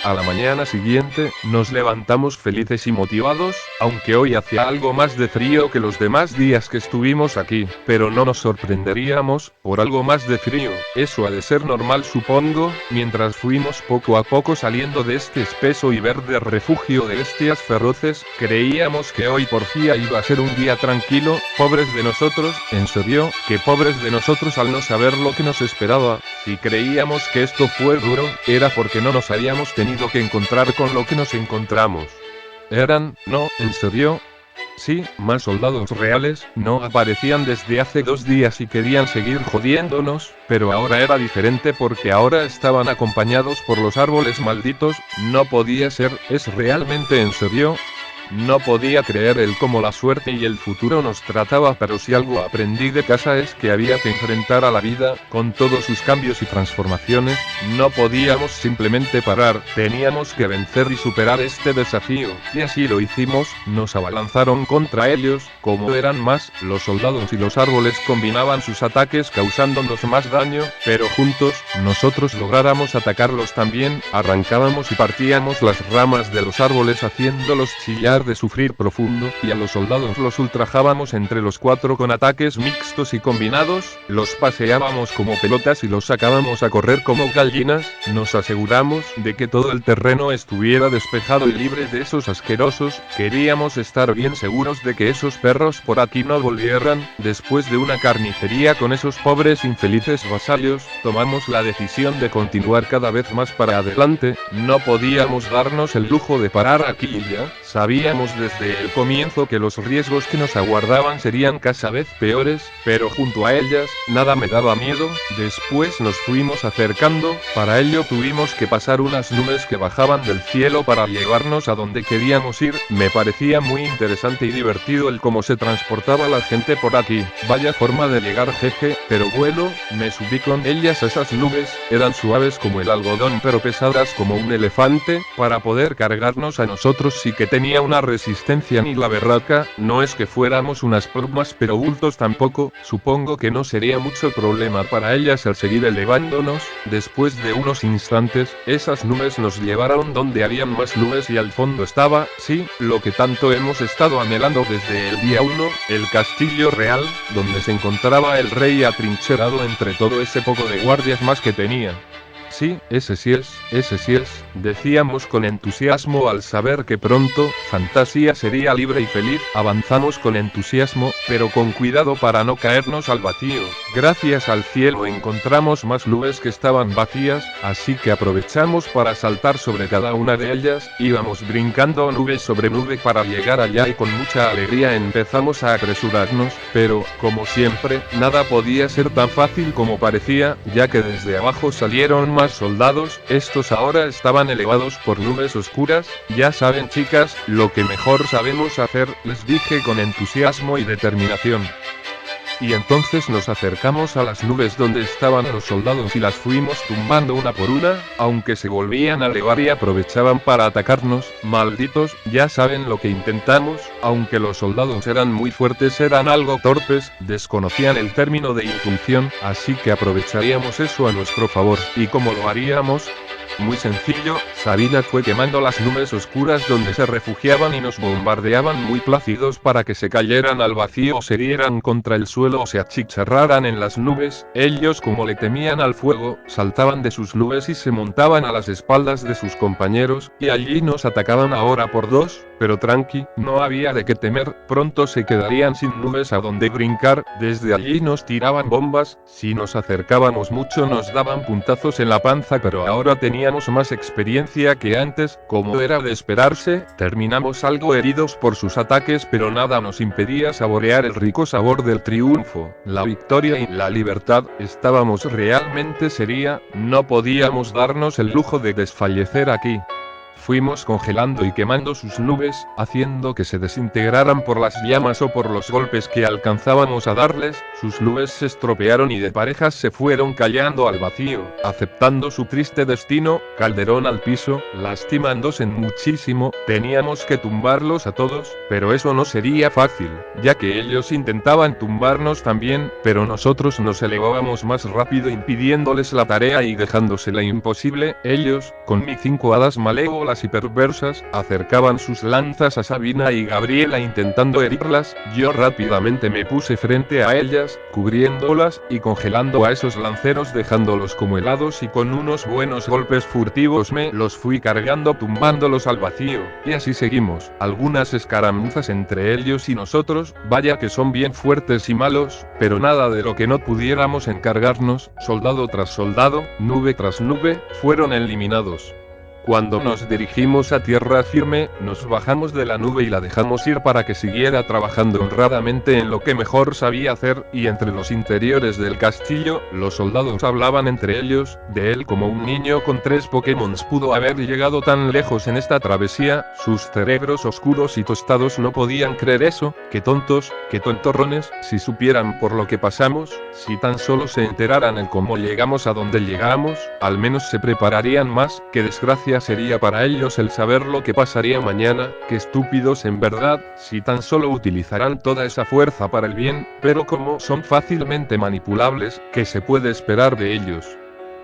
A la mañana siguiente, nos levantamos felices y motivados, aunque hoy hacía algo más de frío que los demás días que estuvimos aquí, pero no nos sorprenderíamos por algo más de frío. Eso ha de ser normal, supongo, mientras fuimos poco a poco saliendo de este espeso y verde refugio de bestias feroces. Creíamos que hoy por fin iba a ser un día tranquilo. Pobres de nosotros, en serio, que pobres de nosotros al no saber lo que nos esperaba. Si creíamos que esto fue duro, era porque no nos habíamos tenido que encontrar con lo que nos encontramos. No, en serio. Sí, más soldados reales, no aparecían desde hace 2 días y querían seguir jodiéndonos, pero ahora era diferente porque ahora estaban acompañados por los árboles malditos. No podía ser, ¿es realmente en serio? No podía creer cómo la suerte y el futuro nos trataba, pero si algo aprendí de casa es que había que enfrentar a la vida, con todos sus cambios y transformaciones. No podíamos simplemente parar, teníamos que vencer y superar este desafío, y así lo hicimos. Nos abalanzaron contra ellos, como eran más, los soldados y los árboles combinaban sus ataques causándonos más daño, pero juntos, nosotros lográramos atacarlos también. Arrancábamos y partíamos las ramas de los árboles haciéndolos chillar de sufrir profundo, y a los soldados los ultrajábamos entre los 4 con ataques mixtos y combinados, los paseábamos como pelotas y los sacábamos a correr como gallinas. Nos aseguramos de que todo el terreno estuviera despejado y libre de esos asquerosos. Queríamos estar bien seguros de que esos perros por aquí no volvieran. Después de una carnicería con esos pobres infelices vasallos, tomamos la decisión de continuar cada vez más para adelante. No podíamos darnos el lujo de parar aquí y ya. Sabíamos desde el comienzo que los riesgos que nos aguardaban serían cada vez peores, pero junto a ellas, nada me daba miedo. Después nos fuimos acercando, para ello tuvimos que pasar unas nubes que bajaban del cielo para llevarnos a donde queríamos ir. Me parecía muy interesante y divertido el cómo se transportaba la gente por aquí. Vaya forma de llegar, jeje, pero bueno, me subí con ellas a esas nubes. Eran suaves como el algodón pero pesadas como un elefante, para poder cargarnos a nosotros sí que tenía una resistencia ni la berraca. No es que fuéramos unas plumas pero bultos tampoco. Supongo que no sería mucho problema para ellas el seguir elevándonos. Después de unos instantes, esas nubes nos llevaron donde habían más nubes y al fondo estaba, sí, lo que tanto hemos estado anhelando desde el día 1, el castillo real, donde se encontraba el rey atrincherado entre todo ese poco de guardias más que tenía. Sí, ese sí es, decíamos con entusiasmo al saber que pronto, Fantasía sería libre y feliz. Avanzamos con entusiasmo, pero con cuidado para no caernos al vacío. Gracias al cielo encontramos más nubes que estaban vacías, así que aprovechamos para saltar sobre cada una de ellas. Íbamos brincando nube sobre nube para llegar allá y con mucha alegría empezamos a apresurarnos, pero, como siempre, nada podía ser tan fácil como parecía, ya que desde abajo salieron más soldados. Estos ahora estaban elevados por nubes oscuras. Ya saben, chicas, lo que mejor sabemos hacer, les dije con entusiasmo y determinación. Y entonces nos acercamos a las nubes donde estaban los soldados y las fuimos tumbando una por una, aunque se volvían a elevar y aprovechaban para atacarnos. Malditos, ya saben lo que intentamos. Aunque los soldados eran muy fuertes, eran algo torpes, desconocían el término de intuición, así que aprovecharíamos eso a nuestro favor. ¿Y cómo lo haríamos? Muy sencillo, Sabina fue quemando las nubes oscuras donde se refugiaban y nos bombardeaban muy plácidos para que se cayeran al vacío o se dieran contra el suelo o se achicharraran en las nubes. Ellos, como le temían al fuego, saltaban de sus nubes y se montaban a las espaldas de sus compañeros, y allí nos atacaban ahora por 2, pero tranqui, no había de qué temer, pronto se quedarían sin nubes a donde brincar. Desde allí nos tiraban bombas, si nos acercábamos mucho nos daban puntazos en la panza, pero ahora teníamos más experiencia que antes. Como era de esperarse, terminamos algo heridos por sus ataques, pero nada nos impedía saborear el rico sabor del triunfo, la victoria y la libertad. Estábamos realmente seria, no podíamos darnos el lujo de desfallecer aquí. fuimos congelando y quemando sus nubes, haciendo que se desintegraran por las llamas o por los golpes que alcanzábamos a darles. Sus nubes se estropearon y de parejas se fueron cayendo al vacío, aceptando su triste destino, Calderón al piso, lastimándose muchísimo. Teníamos que tumbarlos a todos, pero eso no sería fácil, ya que ellos intentaban tumbarnos también, pero nosotros nos elevábamos más rápido impidiéndoles la tarea y dejándosela imposible. Ellos, con mis 5 hadas malévolas y perversas, acercaban sus lanzas a Sabina y Gabriela intentando herirlas. Yo rápidamente me puse frente a ellas, cubriéndolas y congelando a esos lanceros dejándolos como helados, y con unos buenos golpes furtivos me los fui cargando tumbándolos al vacío, y así seguimos. Algunas escaramuzas entre ellos y nosotros, vaya que son bien fuertes y malos, pero nada de lo que no pudiéramos encargarnos. Soldado tras soldado, nube tras nube, fueron eliminados. Cuando nos dirigimos a tierra firme, nos bajamos de la nube y la dejamos ir para que siguiera trabajando honradamente en lo que mejor sabía hacer, y entre los interiores del castillo, los soldados hablaban entre ellos, de él como un niño con 3 Pokémons pudo haber llegado tan lejos en esta travesía. Sus cerebros oscuros y tostados no podían creer eso. Qué tontos, qué tontorrones, si supieran por lo que pasamos, si tan solo se enteraran en cómo llegamos a donde llegamos, al menos se prepararían más. Qué desgracia sería para ellos el saber lo que pasaría mañana. Qué estúpidos en verdad, si tan solo utilizaran toda esa fuerza para el bien, pero como son fácilmente manipulables, ¿qué se puede esperar de ellos?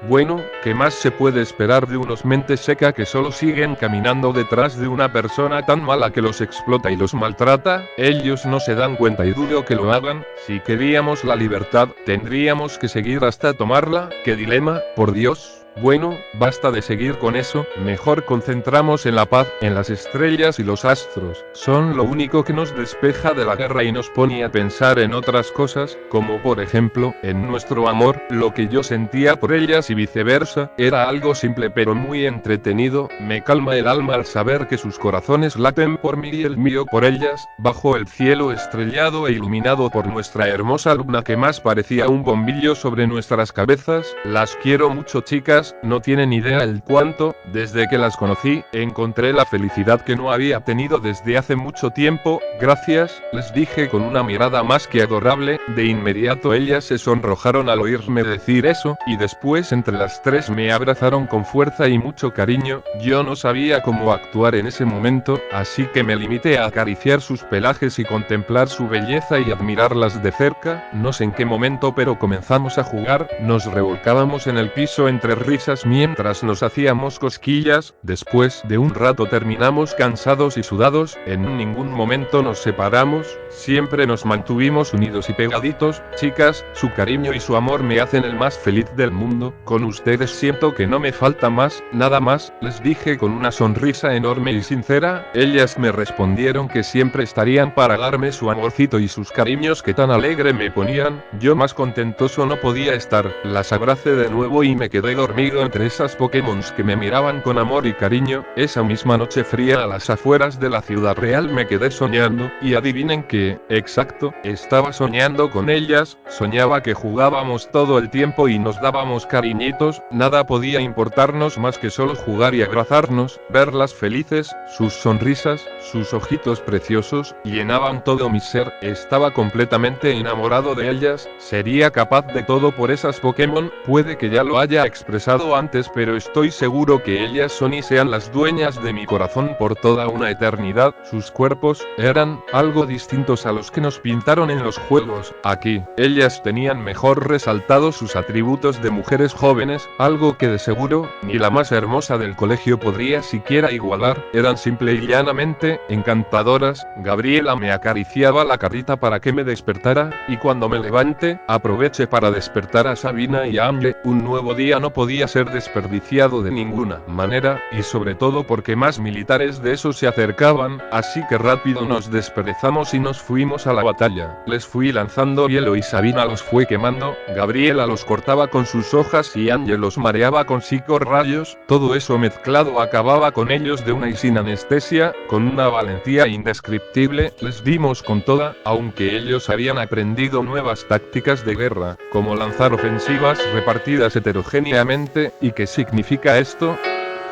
Bueno, ¿qué más se puede esperar de unos mente seca que solo siguen caminando detrás de una persona tan mala que los explota y los maltrata? Ellos no se dan cuenta y dudo que lo hagan. Si queríamos la libertad, tendríamos que seguir hasta tomarla. ¡Qué dilema, por Dios! Bueno, basta de seguir con eso, mejor concentramos en la paz, en las estrellas y los astros. Son lo único que nos despeja de la guerra y nos pone a pensar en otras cosas, como por ejemplo, en nuestro amor. Lo que yo sentía por ellas y viceversa, era algo simple pero muy entretenido. Me calma el alma al saber que sus corazones laten por mí y el mío por ellas, bajo el cielo estrellado e iluminado por nuestra hermosa luna que más parecía un bombillo sobre nuestras cabezas. Las quiero mucho, chicas. No tienen idea el cuánto. Desde que las conocí, encontré la felicidad que no había tenido desde hace mucho tiempo. Gracias, les dije con una mirada más que adorable. De inmediato ellas se sonrojaron al oírme decir eso, y después entre las 3 me abrazaron con fuerza y mucho cariño. Yo no sabía cómo actuar en ese momento, así que me limité a acariciar sus pelajes y contemplar su belleza y admirarlas de cerca. No sé en qué momento, pero comenzamos a jugar. Nos revolcábamos en el piso entre risas mientras nos hacíamos cosquillas. Después de un rato terminamos cansados y sudados. En ningún momento nos separamos, siempre nos mantuvimos unidos y pegaditos. Chicas, su cariño y su amor me hacen el más feliz del mundo. Con ustedes siento que no me falta más, nada más, les dije con una sonrisa enorme y sincera. Ellas me respondieron que siempre estarían para darme su amorcito y sus cariños que tan alegre me ponían. Yo más contentoso no podía estar. Las abracé de nuevo y me quedé dormido entre esas Pokémons que me miraban con amor y cariño. Esa misma noche fría a las afueras de la ciudad real me quedé soñando, y adivinen qué, exacto, estaba soñando con ellas. Soñaba que jugábamos todo el tiempo y nos dábamos cariñitos. Nada podía importarnos más que solo jugar y abrazarnos. Verlas felices, sus sonrisas, sus ojitos preciosos, llenaban todo mi ser. Estaba completamente enamorado de ellas. Sería capaz de todo por esas Pokémon. Puede que ya lo haya expresado antes, pero estoy seguro que ellas son y sean las dueñas de mi corazón por toda una eternidad. Sus cuerpos eran algo distintos a los que nos pintaron en los juegos. Aquí, ellas tenían mejor resaltados sus atributos de mujeres jóvenes, algo que de seguro ni la más hermosa del colegio podría siquiera igualar. Eran simple y llanamente encantadoras. Gabriela me acariciaba la carita para que me despertara, y cuando me levante, aproveché para despertar a Sabina y a Amble. Un nuevo día no podía ser desperdiciado de ninguna manera, y sobre todo porque más militares de esos se acercaban, así que rápido nos desperezamos y nos fuimos a la batalla. Les fui lanzando hielo y Sabina los fue quemando, Gabriela los cortaba con sus hojas y Ángel los mareaba con psicorrayos. Todo eso mezclado acababa con ellos de una y sin anestesia, con una valentía indescriptible. Les dimos con toda, aunque ellos habían aprendido nuevas tácticas de guerra, como lanzar ofensivas repartidas heterogéneamente. ¿Y qué significa esto?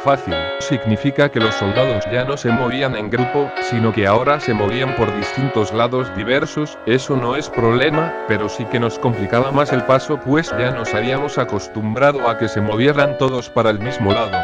fácil. Significa que los soldados ya no se movían en grupo, sino que ahora se movían por distintos lados diversos. Eso no es problema, pero sí que nos complicaba más el paso, pues ya nos habíamos acostumbrado a que se movieran todos para el mismo lado.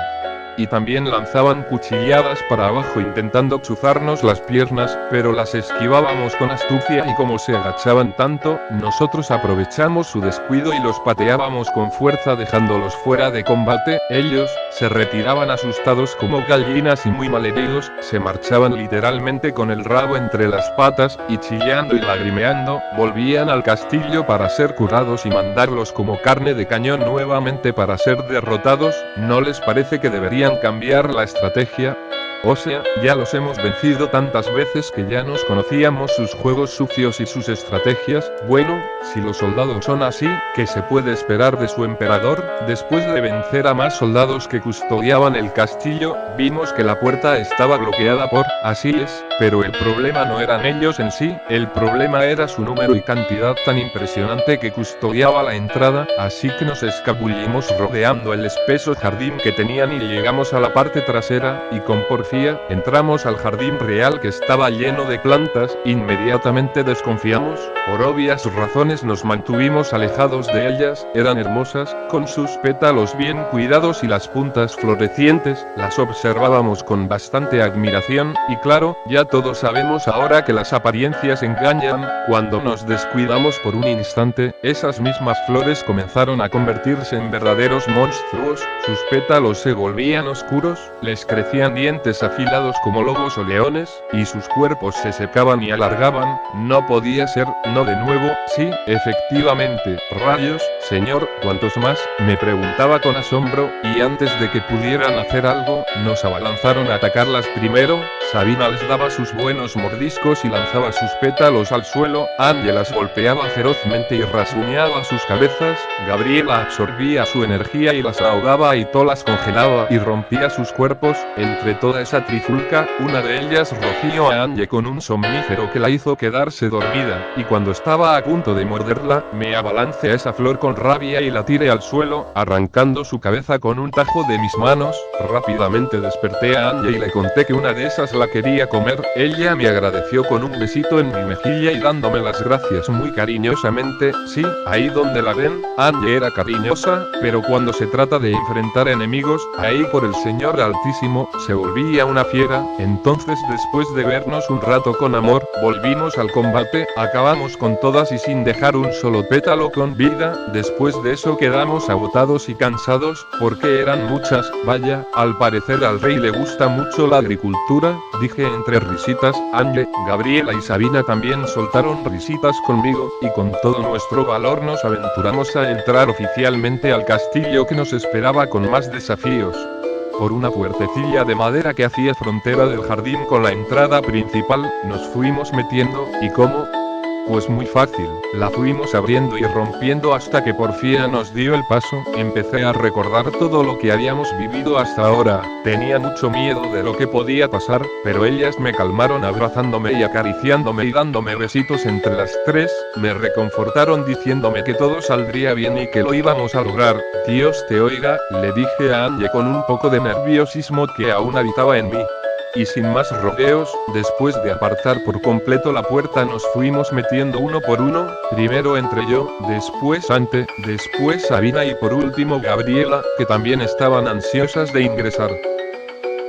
Y también lanzaban cuchilladas para abajo intentando chuzarnos las piernas, pero las esquivábamos con astucia, y como se agachaban tanto, nosotros aprovechamos su descuido y los pateábamos con fuerza dejándolos fuera de combate. Ellos se retiraban asustados como gallinas y muy malheridos, se marchaban literalmente con el rabo entre las patas, y chillando y lagrimeando, volvían al castillo para ser curados y mandarlos como carne de cañón nuevamente para ser derrotados. ¿No les parece que deberían cambiar la estrategia? O sea, ya los hemos vencido tantas veces que ya nos conocíamos sus juegos sucios y sus estrategias. Bueno, si los soldados son así, ¿qué se puede esperar de su emperador? Después de vencer a más soldados que custodiaban el castillo, vimos que la puerta estaba bloqueada por, así es, pero el problema no eran ellos en sí, el problema era su número y cantidad tan impresionante que custodiaba la entrada, así que nos escabullimos rodeando el espeso jardín que tenían y llegamos a la parte trasera, y con porfía entramos al jardín real que estaba lleno de plantas. Inmediatamente desconfiamos, por obvias razones nos mantuvimos alejados de ellas. Eran hermosas, con sus pétalos bien cuidados y las puntas florecientes, las observábamos con bastante admiración, y claro, ya todos sabemos ahora que las apariencias engañan. Cuando nos descuidamos por un instante, esas mismas flores comenzaron a convertirse en verdaderos monstruos, sus pétalos se volvían oscuros, les crecían dientes afilados como lobos o leones, y sus cuerpos se secaban y alargaban. No podía ser, no de nuevo, sí, efectivamente, rayos, señor, ¿cuántos más? Me preguntaba con asombro, y antes de que pudieran hacer algo, nos abalanzaron a atacarlas primero. Sabina les daba sus buenos mordiscos y lanzaba sus pétalos al suelo, Angie las golpeaba ferozmente y rasguñaba sus cabezas, Gabriela absorbía su energía y las ahogaba, y Tó las congelaba y rompía sus cuerpos. Entre toda esa trifulca, una de ellas roció a Angie con un somnífero que la hizo quedarse dormida, y cuando estaba a punto de morderla, me abalancé a esa flor con rabia y la tiré al suelo, arrancando su cabeza con un tajo de mis manos. Rápidamente desperté a Angie y le conté que una de esas la quería comer. Ella me agradeció con un besito en mi mejilla y dándome las gracias muy cariñosamente. Sí, ahí donde la ven, Angie era cariñosa, pero cuando se trata de enfrentar enemigos, ahí por el Señor Altísimo, se volvía una fiera. Entonces, después de vernos un rato con amor, volvimos al combate, acabamos con todas y sin dejar un solo pétalo con vida. Después de eso quedamos agotados y cansados, porque eran muchas. Vaya, al parecer al rey le gusta mucho la agricultura, dije entre risitas. Angie, Gabriela y Sabina también soltaron risitas conmigo, y con todo nuestro valor nos aventuramos a entrar oficialmente al castillo que nos esperaba con más desafíos. Por una puertecilla de madera que hacía frontera del jardín con la entrada principal, nos fuimos metiendo, ¿y cómo? Pues muy fácil, la fuimos abriendo y rompiendo hasta que por fin nos dio el paso. Empecé a recordar todo lo que habíamos vivido hasta ahora. Tenía mucho miedo de lo que podía pasar, pero ellas me calmaron abrazándome y acariciándome y dándome besitos entre las tres. Me reconfortaron diciéndome que todo saldría bien y que lo íbamos a lograr. Dios te oiga, le dije a Angie con un poco de nerviosismo que aún habitaba en mí. Y sin más rodeos, después de apartar por completo la puerta, nos fuimos metiendo uno por uno, primero entre yo, después Ante, después Sabina y por último Gabriela, que también estaban ansiosas de ingresar.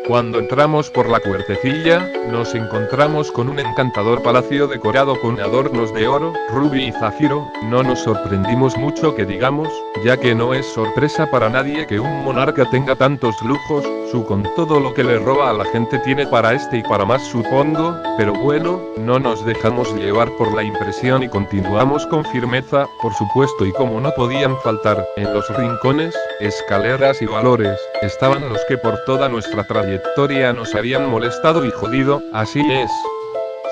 Cuando entramos por la puertecilla, nos encontramos con un encantador palacio decorado con adornos de oro, rubí y zafiro. No nos sorprendimos mucho que digamos, ya que no es sorpresa para nadie que un monarca tenga tantos lujos, con todo lo que le roba a la gente tiene para este y para más supongo, pero bueno, no nos dejamos llevar por la impresión y continuamos con firmeza, por supuesto, y como no podían faltar, en los rincones, escaleras y valores, estaban los que por toda nuestra trayectoria nos habían molestado y jodido. Así es.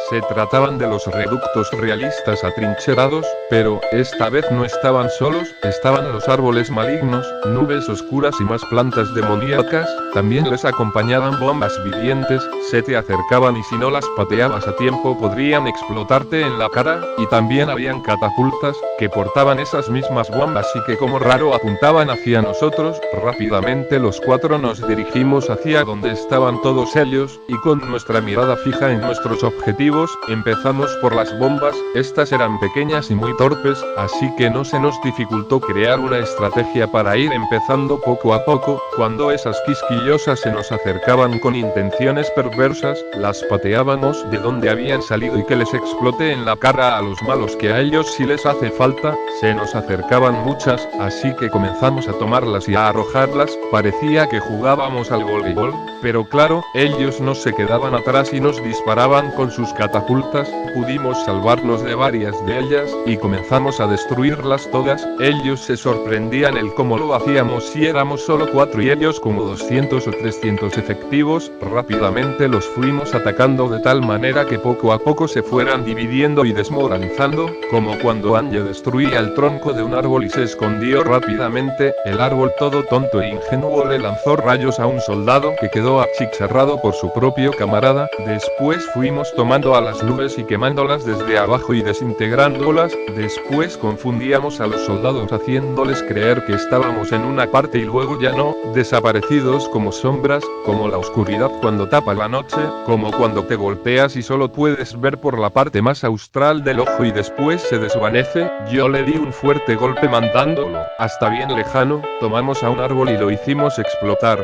Se trataban de los reductos realistas atrincherados, pero esta vez no estaban solos, estaban los árboles malignos, nubes oscuras y más plantas demoníacas, también les acompañaban bombas vivientes, se te acercaban y si no las pateabas a tiempo podrían explotarte en la cara, y también habían catapultas, que portaban esas mismas bombas y que como raro apuntaban hacia nosotros. Rápidamente los cuatro nos dirigimos hacia donde estaban todos ellos, y con nuestra mirada fija en nuestros objetivos, empezamos por las bombas. Estas eran pequeñas y muy torpes, así que no se nos dificultó crear una estrategia para ir empezando poco a poco. Cuando esas quisquillosas se nos acercaban con intenciones perversas, las pateábamos de donde habían salido y que les explote en la cara a los malos, que a ellos si les hace falta. Se nos acercaban muchas, así que comenzamos a tomarlas y a arrojarlas. Parecía que jugábamos al voleibol, pero claro, ellos no se quedaban atrás y nos disparaban con sus catapultas. Pudimos salvarnos de varias de ellas, y comenzamos a destruirlas todas. Ellos se sorprendían el cómo lo hacíamos si éramos solo 4 y ellos como 200 o 300 efectivos. Rápidamente los fuimos atacando de tal manera que poco a poco se fueran dividiendo y desmoralizando, como cuando Anje destruía el tronco de un árbol y se escondió rápidamente. El árbol, todo tonto e ingenuo, le lanzó rayos a un soldado que quedó achicharrado por su propio camarada. Después fuimos tomando a las nubes y quemándolas desde abajo y desintegrándolas. Después confundíamos a los soldados haciéndoles creer que estábamos en una parte y luego ya no, desaparecidos como sombras, como la oscuridad cuando tapa la noche, como cuando te golpeas y solo puedes ver por la parte más austral del ojo y después se desvanece. Yo le di un fuerte golpe mandándolo hasta bien lejano. Tomamos a un árbol y lo hicimos explotar.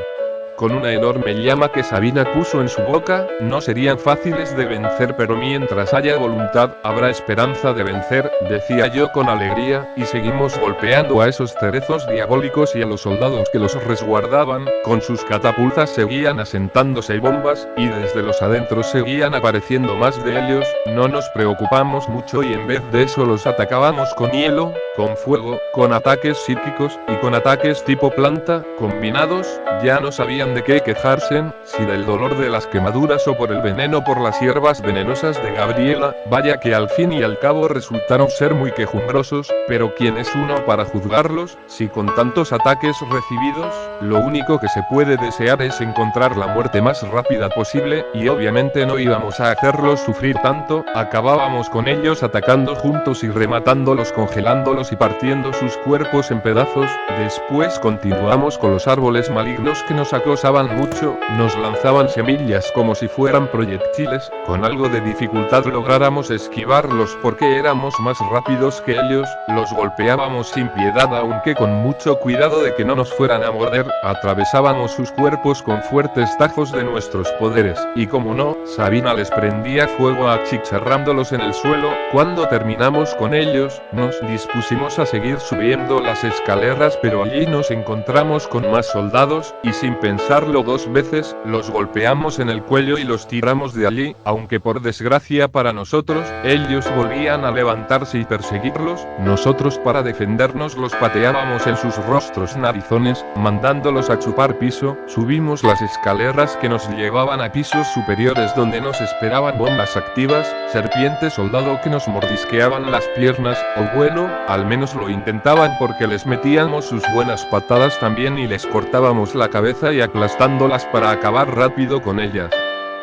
Con una enorme llama que Sabina puso en su boca. No serían fáciles de vencer, pero mientras haya voluntad, habrá esperanza de vencer, decía yo con alegría, y seguimos golpeando a esos cerezos diabólicos y a los soldados que los resguardaban. Con sus catapultas seguían asentándose bombas, y desde los adentros seguían apareciendo más de ellos. No nos preocupamos mucho y en vez de eso los atacábamos con hielo, con fuego, con ataques psíquicos, y con ataques tipo planta, combinados. Ya no sabían de qué quejarse, si del dolor de las quemaduras o por el veneno por las hierbas venenosas de Gabriela. Vaya que al fin y al cabo resultaron ser muy quejumbrosos, pero ¿quién es uno para juzgarlos? Si con tantos ataques recibidos, lo único que se puede desear es encontrar la muerte más rápida posible, y obviamente no íbamos a hacerlos sufrir tanto. Acabábamos con ellos atacando juntos y rematándolos, congelándolos y partiendo sus cuerpos en pedazos. Después continuamos con los árboles malignos que nos acosaban mucho, nos lanzaban semillas como si fueran proyectiles. Con algo de dificultad lográramos esquivarlos porque éramos más rápidos que ellos. Los golpeábamos sin piedad, aunque con mucho cuidado de que no nos fueran a morder. Atravesábamos sus cuerpos con fuertes tajos de nuestros poderes, y como no, Sabina les prendía fuego achicharrándolos en el suelo. Cuando terminamos con ellos, nos dispusimos a seguir subiendo las escaleras, pero allí nos encontramos con más soldados, y sin pensarlo 2 veces, los golpeamos en el cuello y los tiramos de allí. Aunque por desgracia para nosotros, ellos volvían a levantarse y perseguirlos. Nosotros, para defendernos, los pateábamos en sus rostros narizones, mandándolos a chupar piso. Subimos las escaleras que nos llevaban a pisos superiores donde nos esperaban bombas activas, serpientes soldado que nos mordisqueaban las piernas, o bueno, al menos lo intentaban porque les metíamos sus buenas patadas también y les cortábamos la cabeza y aplastándolas para acabar rápido con ellas.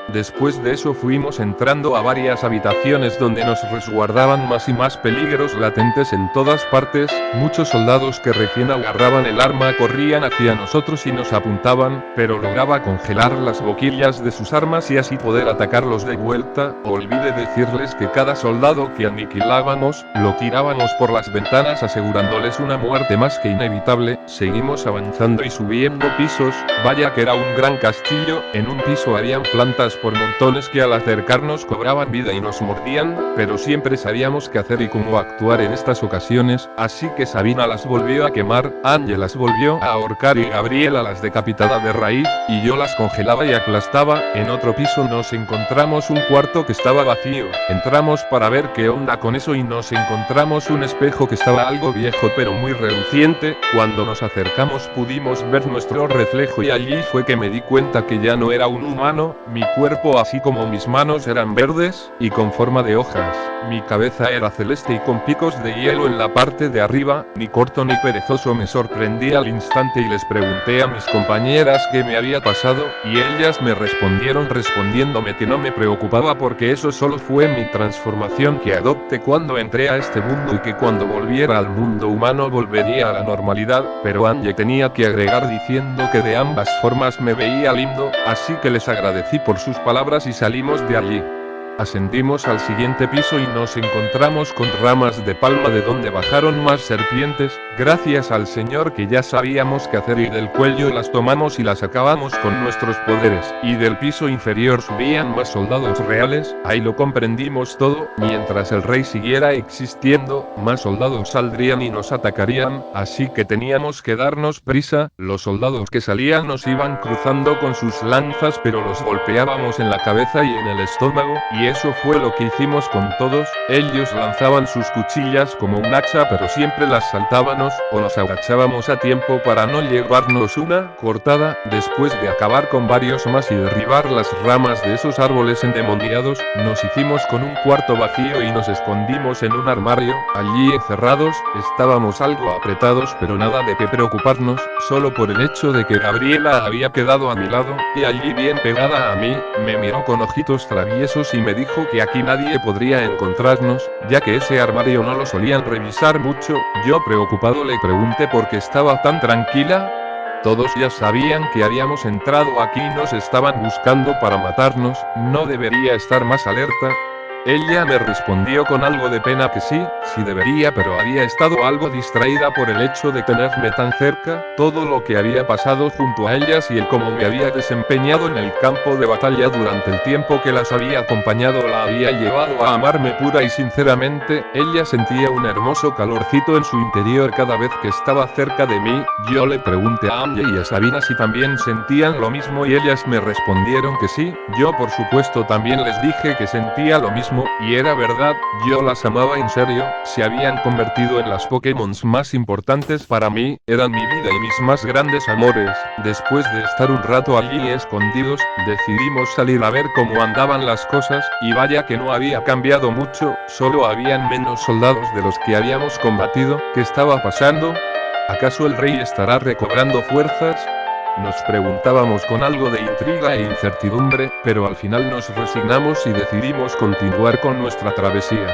Después de eso fuimos entrando a varias habitaciones donde nos resguardaban más y más peligros latentes en todas partes. Muchos soldados que recién agarraban el arma corrían hacia nosotros y nos apuntaban, pero lograba congelar las boquillas de sus armas y así poder atacarlos de vuelta. Olvidé decirles que cada soldado que aniquilábamos, lo tirábamos por las ventanas asegurándoles una muerte más que inevitable. Seguimos avanzando y subiendo pisos. Vaya que era un gran castillo. En un piso habían plantas por montones que al acercarnos cobraban vida y nos mordían, pero siempre sabíamos qué hacer y cómo actuar en estas ocasiones, así que Sabina las volvió a quemar, Anje las volvió a ahorcar y Gabriela las decapitaba de raíz, y yo las congelaba y aplastaba. En otro piso nos encontramos un cuarto que estaba vacío. Entramos para ver qué onda con eso y nos encontramos un espejo que estaba algo viejo pero muy reluciente. Cuando nos acercamos pudimos ver nuestro reflejo y allí fue que me di cuenta que ya no era un humano. Mi cuerpo cuerpo así como mis manos eran verdes, y con forma de hojas. Mi cabeza era celeste y con picos de hielo en la parte de arriba, ni corto ni perezoso. Me sorprendí al instante y les pregunté a mis compañeras qué me había pasado, y ellas me respondieron respondiéndome que no me preocupaba porque eso solo fue mi transformación que adopté cuando entré a este mundo y que cuando volviera al mundo humano volvería a la normalidad, pero Angie tenía que agregar diciendo que de ambas formas me veía lindo, así que les agradecí por sus palabras y salimos de allí. Ascendimos al siguiente piso y nos encontramos con ramas de palma de donde bajaron más serpientes, gracias al Señor que ya sabíamos qué hacer, y del cuello las tomamos y las acabamos con nuestros poderes, y del piso inferior subían más soldados reales, ahí lo comprendimos todo. Mientras el rey siguiera existiendo, más soldados saldrían y nos atacarían, así que teníamos que darnos prisa. Los soldados que salían nos iban cruzando con sus lanzas, pero los golpeábamos en la cabeza y en el estómago, y eso fue lo que hicimos con todos. Ellos lanzaban sus cuchillas como un hacha, pero siempre las saltábamos, o nos agachábamos a tiempo para no llevarnos una cortada. Después de acabar con varios más y derribar las ramas de esos árboles endemoniados, nos hicimos con un cuarto vacío y nos escondimos en un armario. Allí encerrados, estábamos algo apretados, pero nada de qué preocuparnos, solo por el hecho de que Gabriela había quedado a mi lado, y allí bien pegada a mí, me miró con ojitos traviesos y me dijo que aquí nadie podría encontrarnos, ya que ese armario no lo solían revisar mucho. Yo preocupado le pregunté por qué estaba tan tranquila. Todos ya sabían que habíamos entrado aquí y nos estaban buscando para matarnos, ¿no debería estar más alerta? Ella me respondió con algo de pena que sí debería, pero había estado algo distraída por el hecho de tenerme tan cerca, todo lo que había pasado junto a ellas y el cómo me había desempeñado en el campo de batalla durante el tiempo que las había acompañado la había llevado a amarme pura y sinceramente. Ella sentía un hermoso calorcito en su interior cada vez que estaba cerca de mí. Yo le pregunté a Angie y a Sabina si también sentían lo mismo y ellas me respondieron que sí. Yo por supuesto también les dije que sentía lo mismo. Y era verdad, yo las amaba en serio, se habían convertido en las Pokémons más importantes para mí, eran mi vida y mis más grandes amores. Después de estar un rato allí escondidos, decidimos salir a ver cómo andaban las cosas, y vaya que no había cambiado mucho, solo habían menos soldados de los que habíamos combatido. ¿Qué estaba pasando? ¿Acaso el rey estará recobrando fuerzas? Nos preguntábamos con algo de intriga e incertidumbre, pero al final nos resignamos y decidimos continuar con nuestra travesía.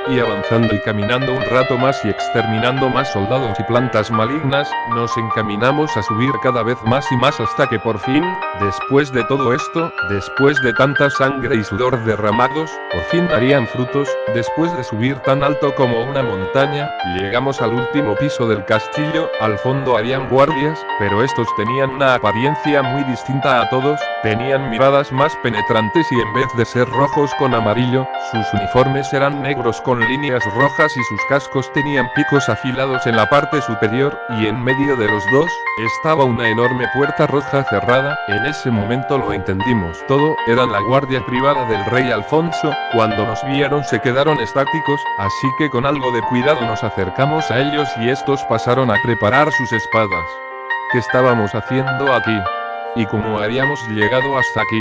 Y avanzando y caminando un rato más y exterminando más soldados y plantas malignas, nos encaminamos a subir cada vez más y más hasta que por fin, después de todo esto, después de tanta sangre y sudor derramados, por fin darían frutos. Después de subir tan alto como una montaña, llegamos al último piso del castillo. Al fondo habían guardias, pero estos tenían una apariencia muy distinta a todos, tenían miradas más penetrantes y en vez de ser rojos con amarillo, sus uniformes eran negros con líneas rojas y sus cascos tenían picos afilados en la parte superior, y en medio de los dos, estaba una enorme puerta roja cerrada. En ese momento lo entendimos todo, eran la guardia privada del rey Alfonso. Cuando nos vieron se quedaron estáticos, así que con algo de cuidado nos acercamos a ellos y estos pasaron a preparar sus espadas. ¿Qué estábamos haciendo aquí? ¿Y cómo habíamos llegado hasta aquí?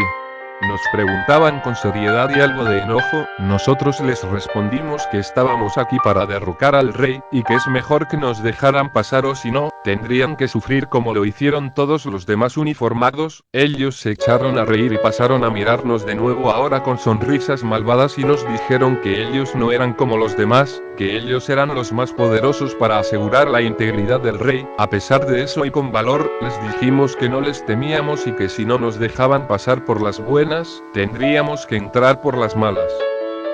Nos preguntaban con seriedad y algo de enojo. Nosotros les respondimos que estábamos aquí para derrocar al rey, y que es mejor que nos dejaran pasar o si no, tendrían que sufrir como lo hicieron todos los demás uniformados. Ellos se echaron a reír y pasaron a mirarnos de nuevo ahora con sonrisas malvadas y nos dijeron que ellos no eran como los demás, que ellos eran los más poderosos para asegurar la integridad del rey. A pesar de eso y con valor, les dijimos que no les temíamos y que si no nos dejaban pasar por las buenas, tendríamos que entrar por las malas.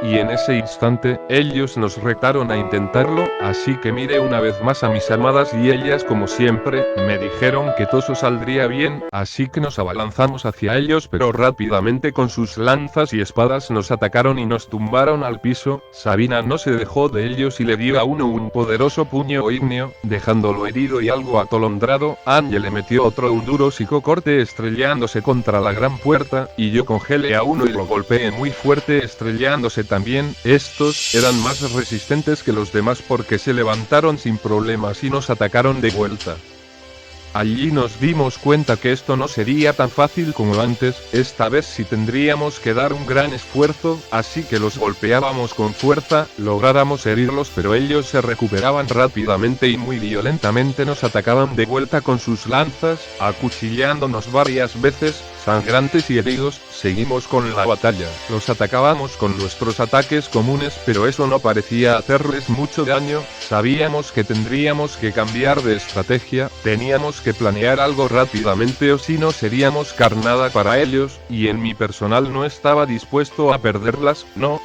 Y en ese instante, ellos nos retaron a intentarlo, así que miré una vez más a mis amadas y ellas como siempre, me dijeron que todo saldría bien, así que nos abalanzamos hacia ellos pero rápidamente con sus lanzas y espadas nos atacaron y nos tumbaron al piso. Sabina no se dejó de ellos y le dio a uno un poderoso puño ígneo, dejándolo herido y algo atolondrado. Angie le metió otro un duro psicocorte estrellándose contra la gran puerta, y yo congelé a uno y lo golpeé muy fuerte estrellándose también. Estos eran más resistentes que los demás porque se levantaron sin problemas y nos atacaron de vuelta. Allí nos dimos cuenta que esto no sería tan fácil como antes, esta vez sí tendríamos que dar un gran esfuerzo, así que los golpeábamos con fuerza, lográramos herirlos pero ellos se recuperaban rápidamente y muy violentamente nos atacaban de vuelta con sus lanzas, acuchillándonos varias veces. Sangrantes y heridos, seguimos con la batalla. Los atacábamos con nuestros ataques comunes, pero eso no parecía hacerles mucho daño. Sabíamos que tendríamos que cambiar de estrategia, teníamos que planear algo rápidamente o si no seríamos carnada para ellos, y en mi personal no estaba dispuesto a perderlas, no,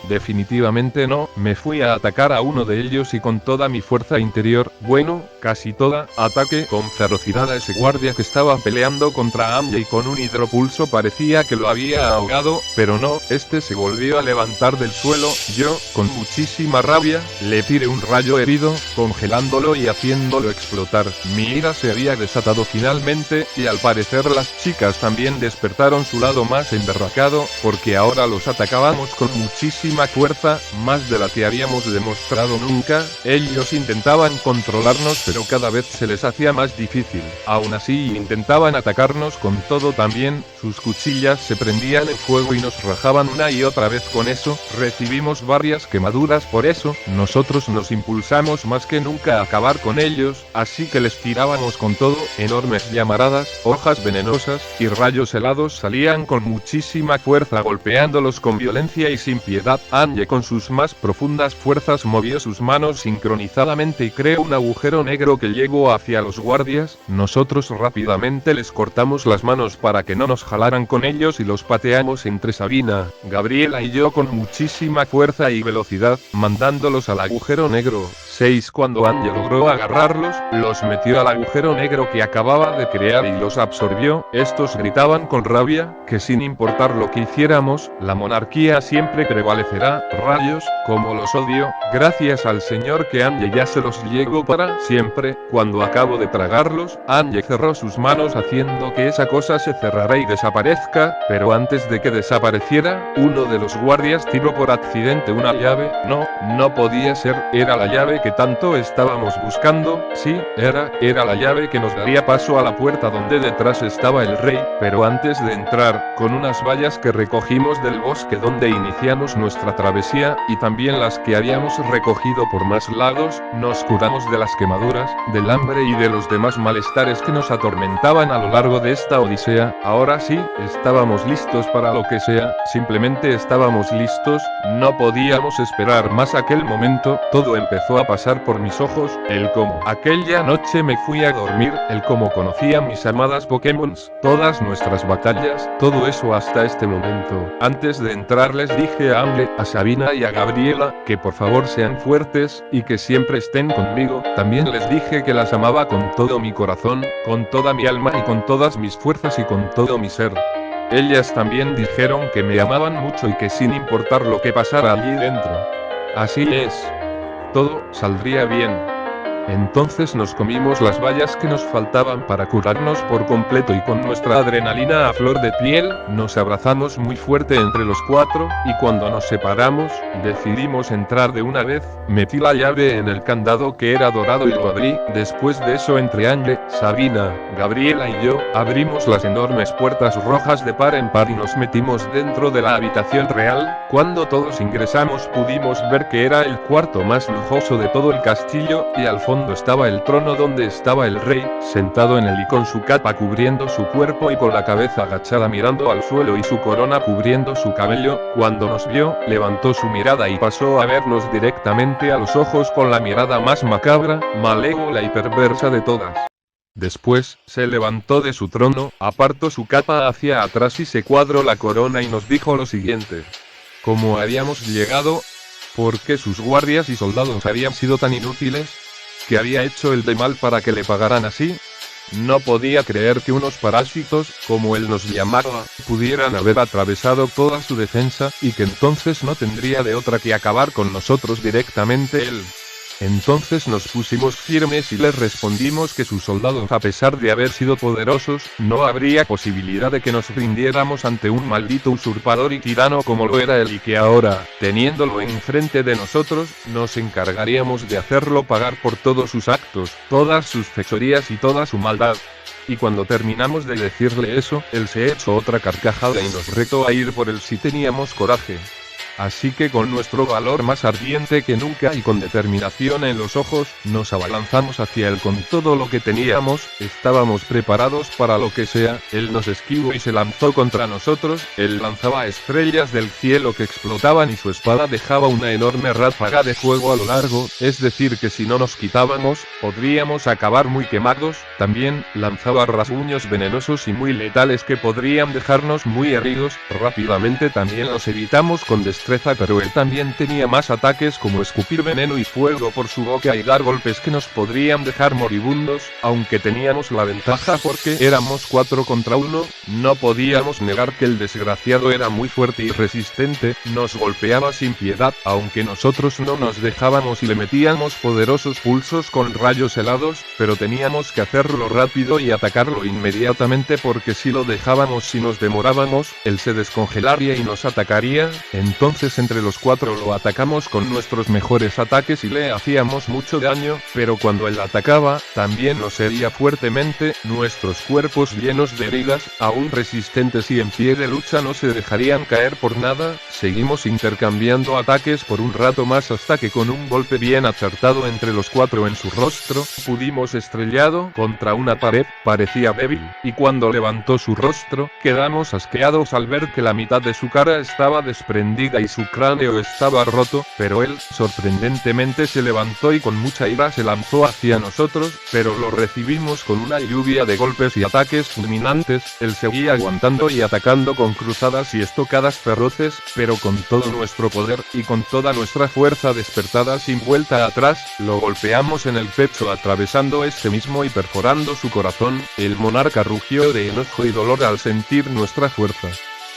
definitivamente no. Me fui a atacar a uno de ellos y con toda mi fuerza interior, bueno, casi toda, ataqué con ferocidad a ese guardia que estaba peleando contra Amye y con un hidropulso parecía que lo había ahogado, pero no, este se volvió a levantar del suelo. Yo, con muchísima rabia, le tiré un rayo herido, congelándolo y haciéndolo explotar. Mi ira se había desatado finalmente, y al parecer las chicas también despertaron su lado más emberracado, porque ahora los atacábamos con muchísima fuerza, más de la que habíamos demostrado nunca. Ellos intentaban controlarnos pero cada vez se les hacía más difícil. Aún así intentaban atacarnos con todo. También, sus cuchillas se prendían en fuego y nos rajaban una y otra vez con eso. Recibimos varias quemaduras por eso. Nosotros nos impulsamos más que nunca a acabar con ellos, así que les tirábamos con todo. Enormes llamaradas, hojas venenosas y rayos helados salían con muchísima fuerza golpeándolos con violencia y sin piedad. Anye con sus más profundas fuerzas movió sus manos sincronizadamente y creó un agujero negro que llegó hacia los guardias. Nosotros rápidamente les cortamos las manos para que no nos jalaran con ellos y los pateamos entre Sabina, Gabriela y yo con muchísima fuerza y velocidad, mandándolos al agujero negro. 6. Cuando Anye logró agarrarlos, los metió al agujero negro que acababa de crear y los absorbió. Estos gritaban con rabia, que sin importar lo que hiciéramos, la monarquía siempre prevalecerá. Rayos, como los odio, gracias al señor que Anye ya se los llegó para siempre. Cuando acabo de tragarlos, Anye cerró sus manos haciendo que esa cosa se cerrara y desaparezca, pero antes de que desapareciera, uno de los guardias tiró por accidente una llave. No podía ser, era la llave que tanto estábamos buscando. Sí, era la llave que nos daría paso a la puerta donde detrás estaba el rey, pero antes de entrar, con unas vallas que recogimos del bosque donde iniciamos nuestra travesía, y también las que habíamos recogido por más lados, nos curamos de las quemaduras, del hambre y de los demás malestares que nos atormentaban a lo largo de esta odisea. Ahora sí, estábamos listos para lo que sea, simplemente estábamos listos, no podíamos esperar más aquel momento. Todo empezó a pasar por mis ojos, el cómo aquella noche me fui a dormir, el cómo conocí a mis amadas Pokémons, todas nuestras batallas, todo eso hasta este momento. Antes de entrar les dije a Amble, a Sabina y a Gabriela, que por favor sean fuertes, y que siempre estén conmigo. También les dije que las amaba con todo mi corazón, con toda mi alma y con todas mis fuerzas y con todo mi ser. Ellas también dijeron que me amaban mucho y que sin importar lo que pasara allí dentro, así es, todo saldría bien. Entonces nos comimos las bayas que nos faltaban para curarnos por completo y con nuestra adrenalina a flor de piel, nos abrazamos muy fuerte entre los cuatro, y cuando nos separamos, decidimos entrar de una vez. Metí la llave en el candado que era dorado y lo abrí. Después de eso entre Anye, Sabina, Gabriela y yo, abrimos las enormes puertas rojas de par en par y nos metimos dentro de la habitación real. Cuando todos ingresamos pudimos ver que era el cuarto más lujoso de todo el castillo, y al fondo estaba el trono donde estaba el rey, sentado en él y con su capa cubriendo su cuerpo y con la cabeza agachada mirando al suelo y su corona cubriendo su cabello. Cuando nos vio, levantó su mirada y pasó a vernos directamente a los ojos con la mirada más macabra, malévola y perversa de todas. Después, se levantó de su trono, apartó su capa hacia atrás y se cuadró la corona y nos dijo lo siguiente: ¿cómo habíamos llegado? ¿Por qué sus guardias y soldados habían sido tan inútiles? ¿Qué había hecho el de mal para que le pagaran así? No podía creer que unos parásitos, como él nos llamaba, pudieran haber atravesado toda su defensa, y que entonces no tendría de otra que acabar con nosotros directamente él. Entonces nos pusimos firmes y les respondimos que sus soldados, a pesar de haber sido poderosos, no habría posibilidad de que nos rindiéramos ante un maldito usurpador y tirano como lo era él, y que ahora, teniéndolo enfrente de nosotros, nos encargaríamos de hacerlo pagar por todos sus actos, todas sus fechorías y toda su maldad. Y cuando terminamos de decirle eso, él se echó otra carcajada y nos retó a ir por él si teníamos coraje. Así que con nuestro valor más ardiente que nunca y con determinación en los ojos, nos abalanzamos hacia él con todo lo que teníamos, estábamos preparados para lo que sea, él nos esquivó y se lanzó contra nosotros, él lanzaba estrellas del cielo que explotaban y su espada dejaba una enorme ráfaga de fuego a lo largo, es decir que si no nos quitábamos, podríamos acabar muy quemados, también, lanzaba rasguños venenosos y muy letales que podrían dejarnos muy heridos, rápidamente también los evitamos con destreza, pero él también tenía más ataques como escupir veneno y fuego por su boca y dar golpes que nos podrían dejar moribundos, aunque teníamos la ventaja porque éramos 4 contra 1, no podíamos negar que el desgraciado era muy fuerte y resistente, nos golpeaba sin piedad, aunque nosotros no nos dejábamos y le metíamos poderosos pulsos con rayos helados, pero teníamos que hacerlo rápido y atacarlo inmediatamente porque si lo dejábamos si nos demorábamos, él se descongelaría y nos atacaría, entonces entre los 4 lo atacamos con nuestros mejores ataques y le hacíamos mucho daño, pero cuando él atacaba, también nos hería fuertemente, nuestros cuerpos llenos de heridas, aún resistentes y en pie de lucha no se dejarían caer por nada, seguimos intercambiando ataques por un rato más hasta que con un golpe bien acertado entre los 4 en su rostro, pudimos estrellado contra una pared, parecía débil, y cuando levantó su rostro, quedamos asqueados al ver que la mitad de su cara estaba desprendida y su cráneo estaba roto, pero él, sorprendentemente se levantó y con mucha ira se lanzó hacia nosotros, pero lo recibimos con una lluvia de golpes y ataques fulminantes, él seguía aguantando y atacando con cruzadas y estocadas feroces, pero con todo nuestro poder, y con toda nuestra fuerza despertada sin vuelta atrás, lo golpeamos en el pecho atravesando este mismo y perforando su corazón, el monarca rugió de enojo y dolor al sentir nuestra fuerza.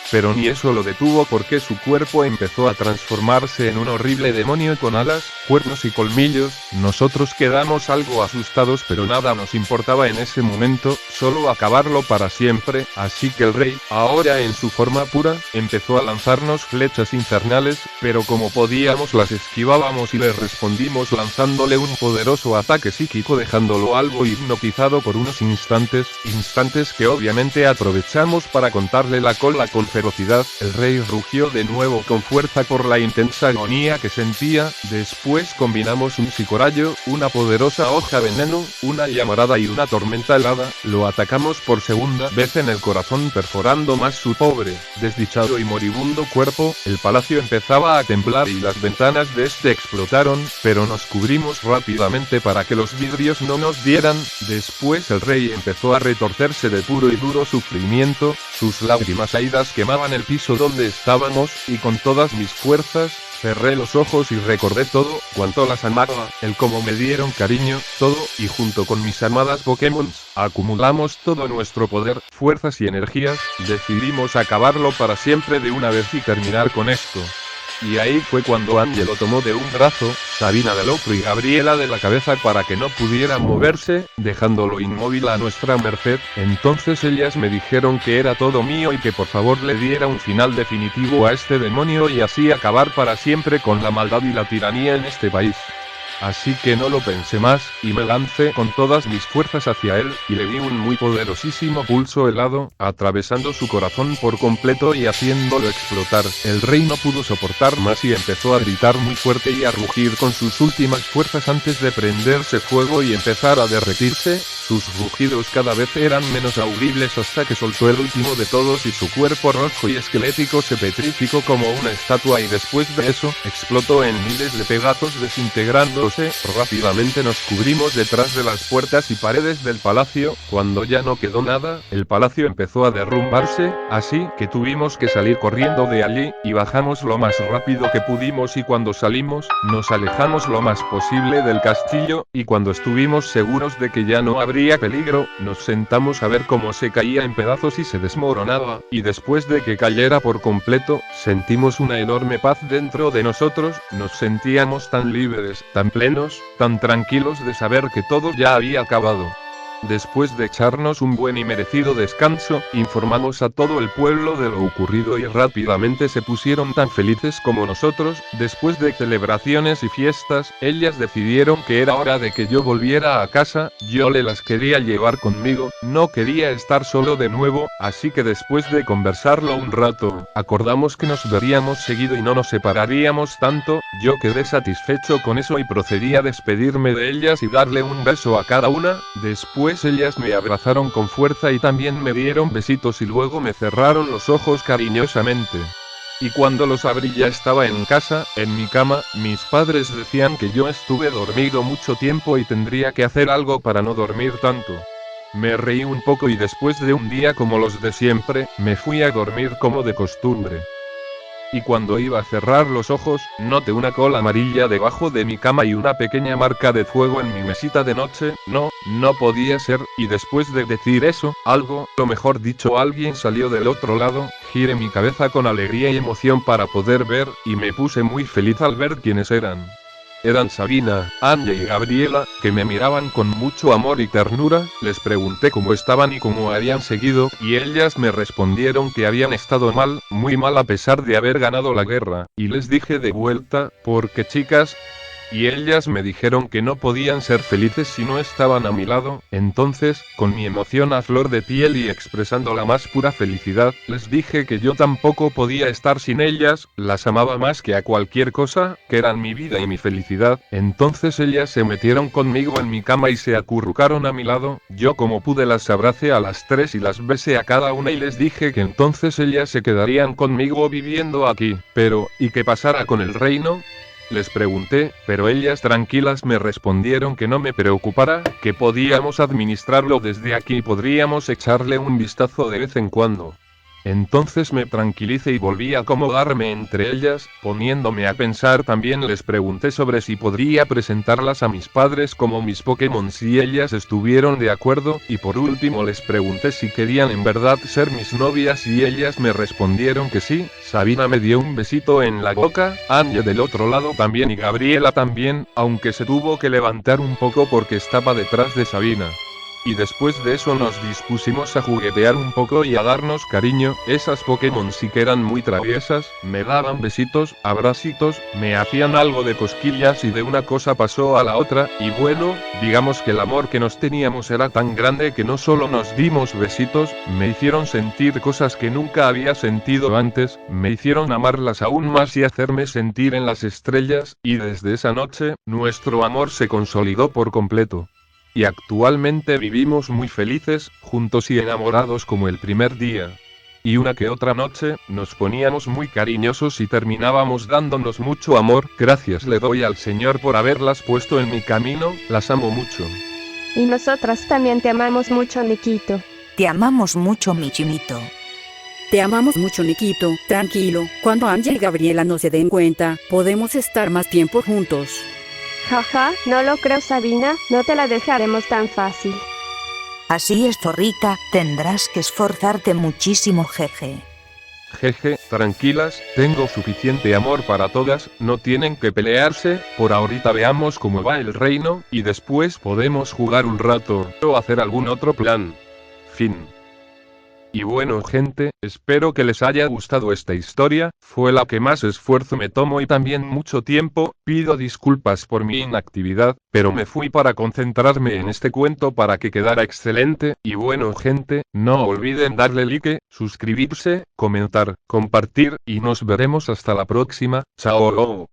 Pero ni eso lo detuvo porque su cuerpo empezó a transformarse en un horrible demonio con alas, cuernos y colmillos, nosotros quedamos algo asustados pero nada nos importaba en ese momento, solo acabarlo para siempre, así que el rey, ahora en su forma pura, empezó a lanzarnos flechas infernales, pero como podíamos las esquivábamos y le respondimos lanzándole un poderoso ataque psíquico dejándolo algo hipnotizado por unos instantes que obviamente aprovechamos para contarle la cola con ferocidad, el rey rugió de nuevo con fuerza por la intensa agonía que sentía, después combinamos un psicorayo, una poderosa hoja veneno, una llamarada y una tormenta helada, lo atacamos por segunda vez en el corazón perforando más su pobre, desdichado y moribundo cuerpo, el palacio empezaba a temblar y las ventanas de este explotaron, pero nos cubrimos rápidamente para que los vidrios no nos dieran, después el rey empezó a retorcerse de puro y duro sufrimiento, sus lágrimas ácidas quemaban el piso donde estábamos, y con todas mis fuerzas, cerré los ojos y recordé todo, cuanto las amaba, el cómo me dieron cariño, todo, y junto con mis amadas Pokémon, acumulamos todo nuestro poder, fuerzas y energías, decidimos acabarlo para siempre de una vez y terminar con esto. Y ahí fue cuando Ángel lo tomó de un brazo, Sabina del otro y Gabriela de la cabeza para que no pudiera moverse, dejándolo inmóvil a nuestra merced. Entonces ellas me dijeron que era todo mío y que por favor le diera un final definitivo a este demonio y así acabar para siempre con la maldad y la tiranía en este país. Así que no lo pensé más, y me lancé con todas mis fuerzas hacia él, y le di un muy poderosísimo pulso helado, atravesando su corazón por completo y haciéndolo explotar. El rey no pudo soportar más y empezó a gritar muy fuerte y a rugir con sus últimas fuerzas antes de prenderse fuego y empezar a derretirse. Sus rugidos cada vez eran menos audibles hasta que soltó el último de todos y su cuerpo rojo y esquelético se petrificó como una estatua y después de eso, explotó en miles de pedazos desintegrándose. Rápidamente nos cubrimos detrás de las puertas y paredes del palacio, cuando ya no quedó nada, el palacio empezó a derrumbarse, así que tuvimos que salir corriendo de allí, y bajamos lo más rápido que pudimos y cuando salimos, nos alejamos lo más posible del castillo, y cuando estuvimos seguros de que ya no habría peligro, nos sentamos a ver cómo se caía en pedazos y se desmoronaba, y después de que cayera por completo, sentimos una enorme paz dentro de nosotros, nos sentíamos tan libres, tan plenos plenos, tan tranquilos de saber que todo ya había acabado. Después de echarnos un buen y merecido descanso, informamos a todo el pueblo de lo ocurrido y rápidamente se pusieron tan felices como nosotros. Después de celebraciones y fiestas, ellas decidieron que era hora de que yo volviera a casa. Yo las quería llevar conmigo, no quería estar solo de nuevo, así que después de conversarlo un rato, acordamos que nos veríamos seguido y no nos separaríamos tanto. Yo quedé satisfecho con eso y procedí a despedirme de ellas y darle un beso a cada una. Después ellas me abrazaron con fuerza y también me dieron besitos y luego me cerraron los ojos cariñosamente. Y cuando los abrí ya estaba en casa, en mi cama. Mis padres decían que yo estuve dormido mucho tiempo y tendría que hacer algo para no dormir tanto. Me reí un poco y después de un día como los de siempre, me fui a dormir como de costumbre. Y cuando iba a cerrar los ojos, noté una cola amarilla debajo de mi cama y una pequeña marca de fuego en mi mesita de noche. No podía ser, y después de decir eso, algo, o mejor dicho alguien salió del otro lado. Giré mi cabeza con alegría y emoción para poder ver, y me puse muy feliz al ver quiénes eran. Eran Sabina, Anya y Gabriela, que me miraban con mucho amor y ternura. Les pregunté cómo estaban y cómo habían seguido, y ellas me respondieron que habían estado mal, muy mal a pesar de haber ganado la guerra, y les dije de vuelta, ¿por qué chicas? Y ellas me dijeron que no podían ser felices si no estaban a mi lado. Entonces, con mi emoción a flor de piel y expresando la más pura felicidad, les dije que yo tampoco podía estar sin ellas, las amaba más que a cualquier cosa, que eran mi vida y mi felicidad. Entonces ellas se metieron conmigo en mi cama y se acurrucaron a mi lado. Yo como pude las abracé a las tres y las besé a cada una y les dije que entonces ellas se quedarían conmigo viviendo aquí. Pero, ¿y qué pasará con el reino? Les pregunté, pero ellas tranquilas me respondieron que no me preocupara, que podíamos administrarlo desde aquí y podríamos echarle un vistazo de vez en cuando. Entonces me tranquilicé y volví a acomodarme entre ellas, poniéndome a pensar. También les pregunté sobre si podría presentarlas a mis padres como mis Pokémon si ellas estuvieron de acuerdo, y por último les pregunté si querían en verdad ser mis novias y ellas me respondieron que sí. Sabina me dio un besito en la boca, Anya del otro lado también y Gabriela también, aunque se tuvo que levantar un poco porque estaba detrás de Sabina. Y después de eso nos dispusimos a juguetear un poco y a darnos cariño. Esas Pokémon sí que eran muy traviesas, me daban besitos, abracitos, me hacían algo de cosquillas y de una cosa pasó a la otra, y bueno, digamos que el amor que nos teníamos era tan grande que no solo nos dimos besitos, me hicieron sentir cosas que nunca había sentido antes, me hicieron amarlas aún más y hacerme sentir en las estrellas, y desde esa noche, nuestro amor se consolidó por completo. Y actualmente vivimos muy felices, juntos y enamorados como el primer día. Y una que otra noche, nos poníamos muy cariñosos y terminábamos dándonos mucho amor. Gracias le doy al Señor por haberlas puesto en mi camino, las amo mucho. Y nosotras también te amamos mucho, Nikito. Te amamos mucho, mi chinito. Te amamos mucho, Nikito. Tranquilo, cuando Anya y Gabriela no se den cuenta, podemos estar más tiempo juntos. Jaja, no lo creo, Sabina, no te la dejaremos tan fácil. Así es, zorrita, tendrás que esforzarte muchísimo, jeje. Jeje, tranquilas, tengo suficiente amor para todas, no tienen que pelearse. Por ahorita veamos cómo va el reino, y después podemos jugar un rato, o hacer algún otro plan. Fin. Y bueno gente, espero que les haya gustado esta historia, fue la que más esfuerzo me tomó y también mucho tiempo. Pido disculpas por mi inactividad, pero me fui para concentrarme en este cuento para que quedara excelente. Y bueno gente, no olviden darle like, suscribirse, comentar, compartir, y nos veremos hasta la próxima. Chao.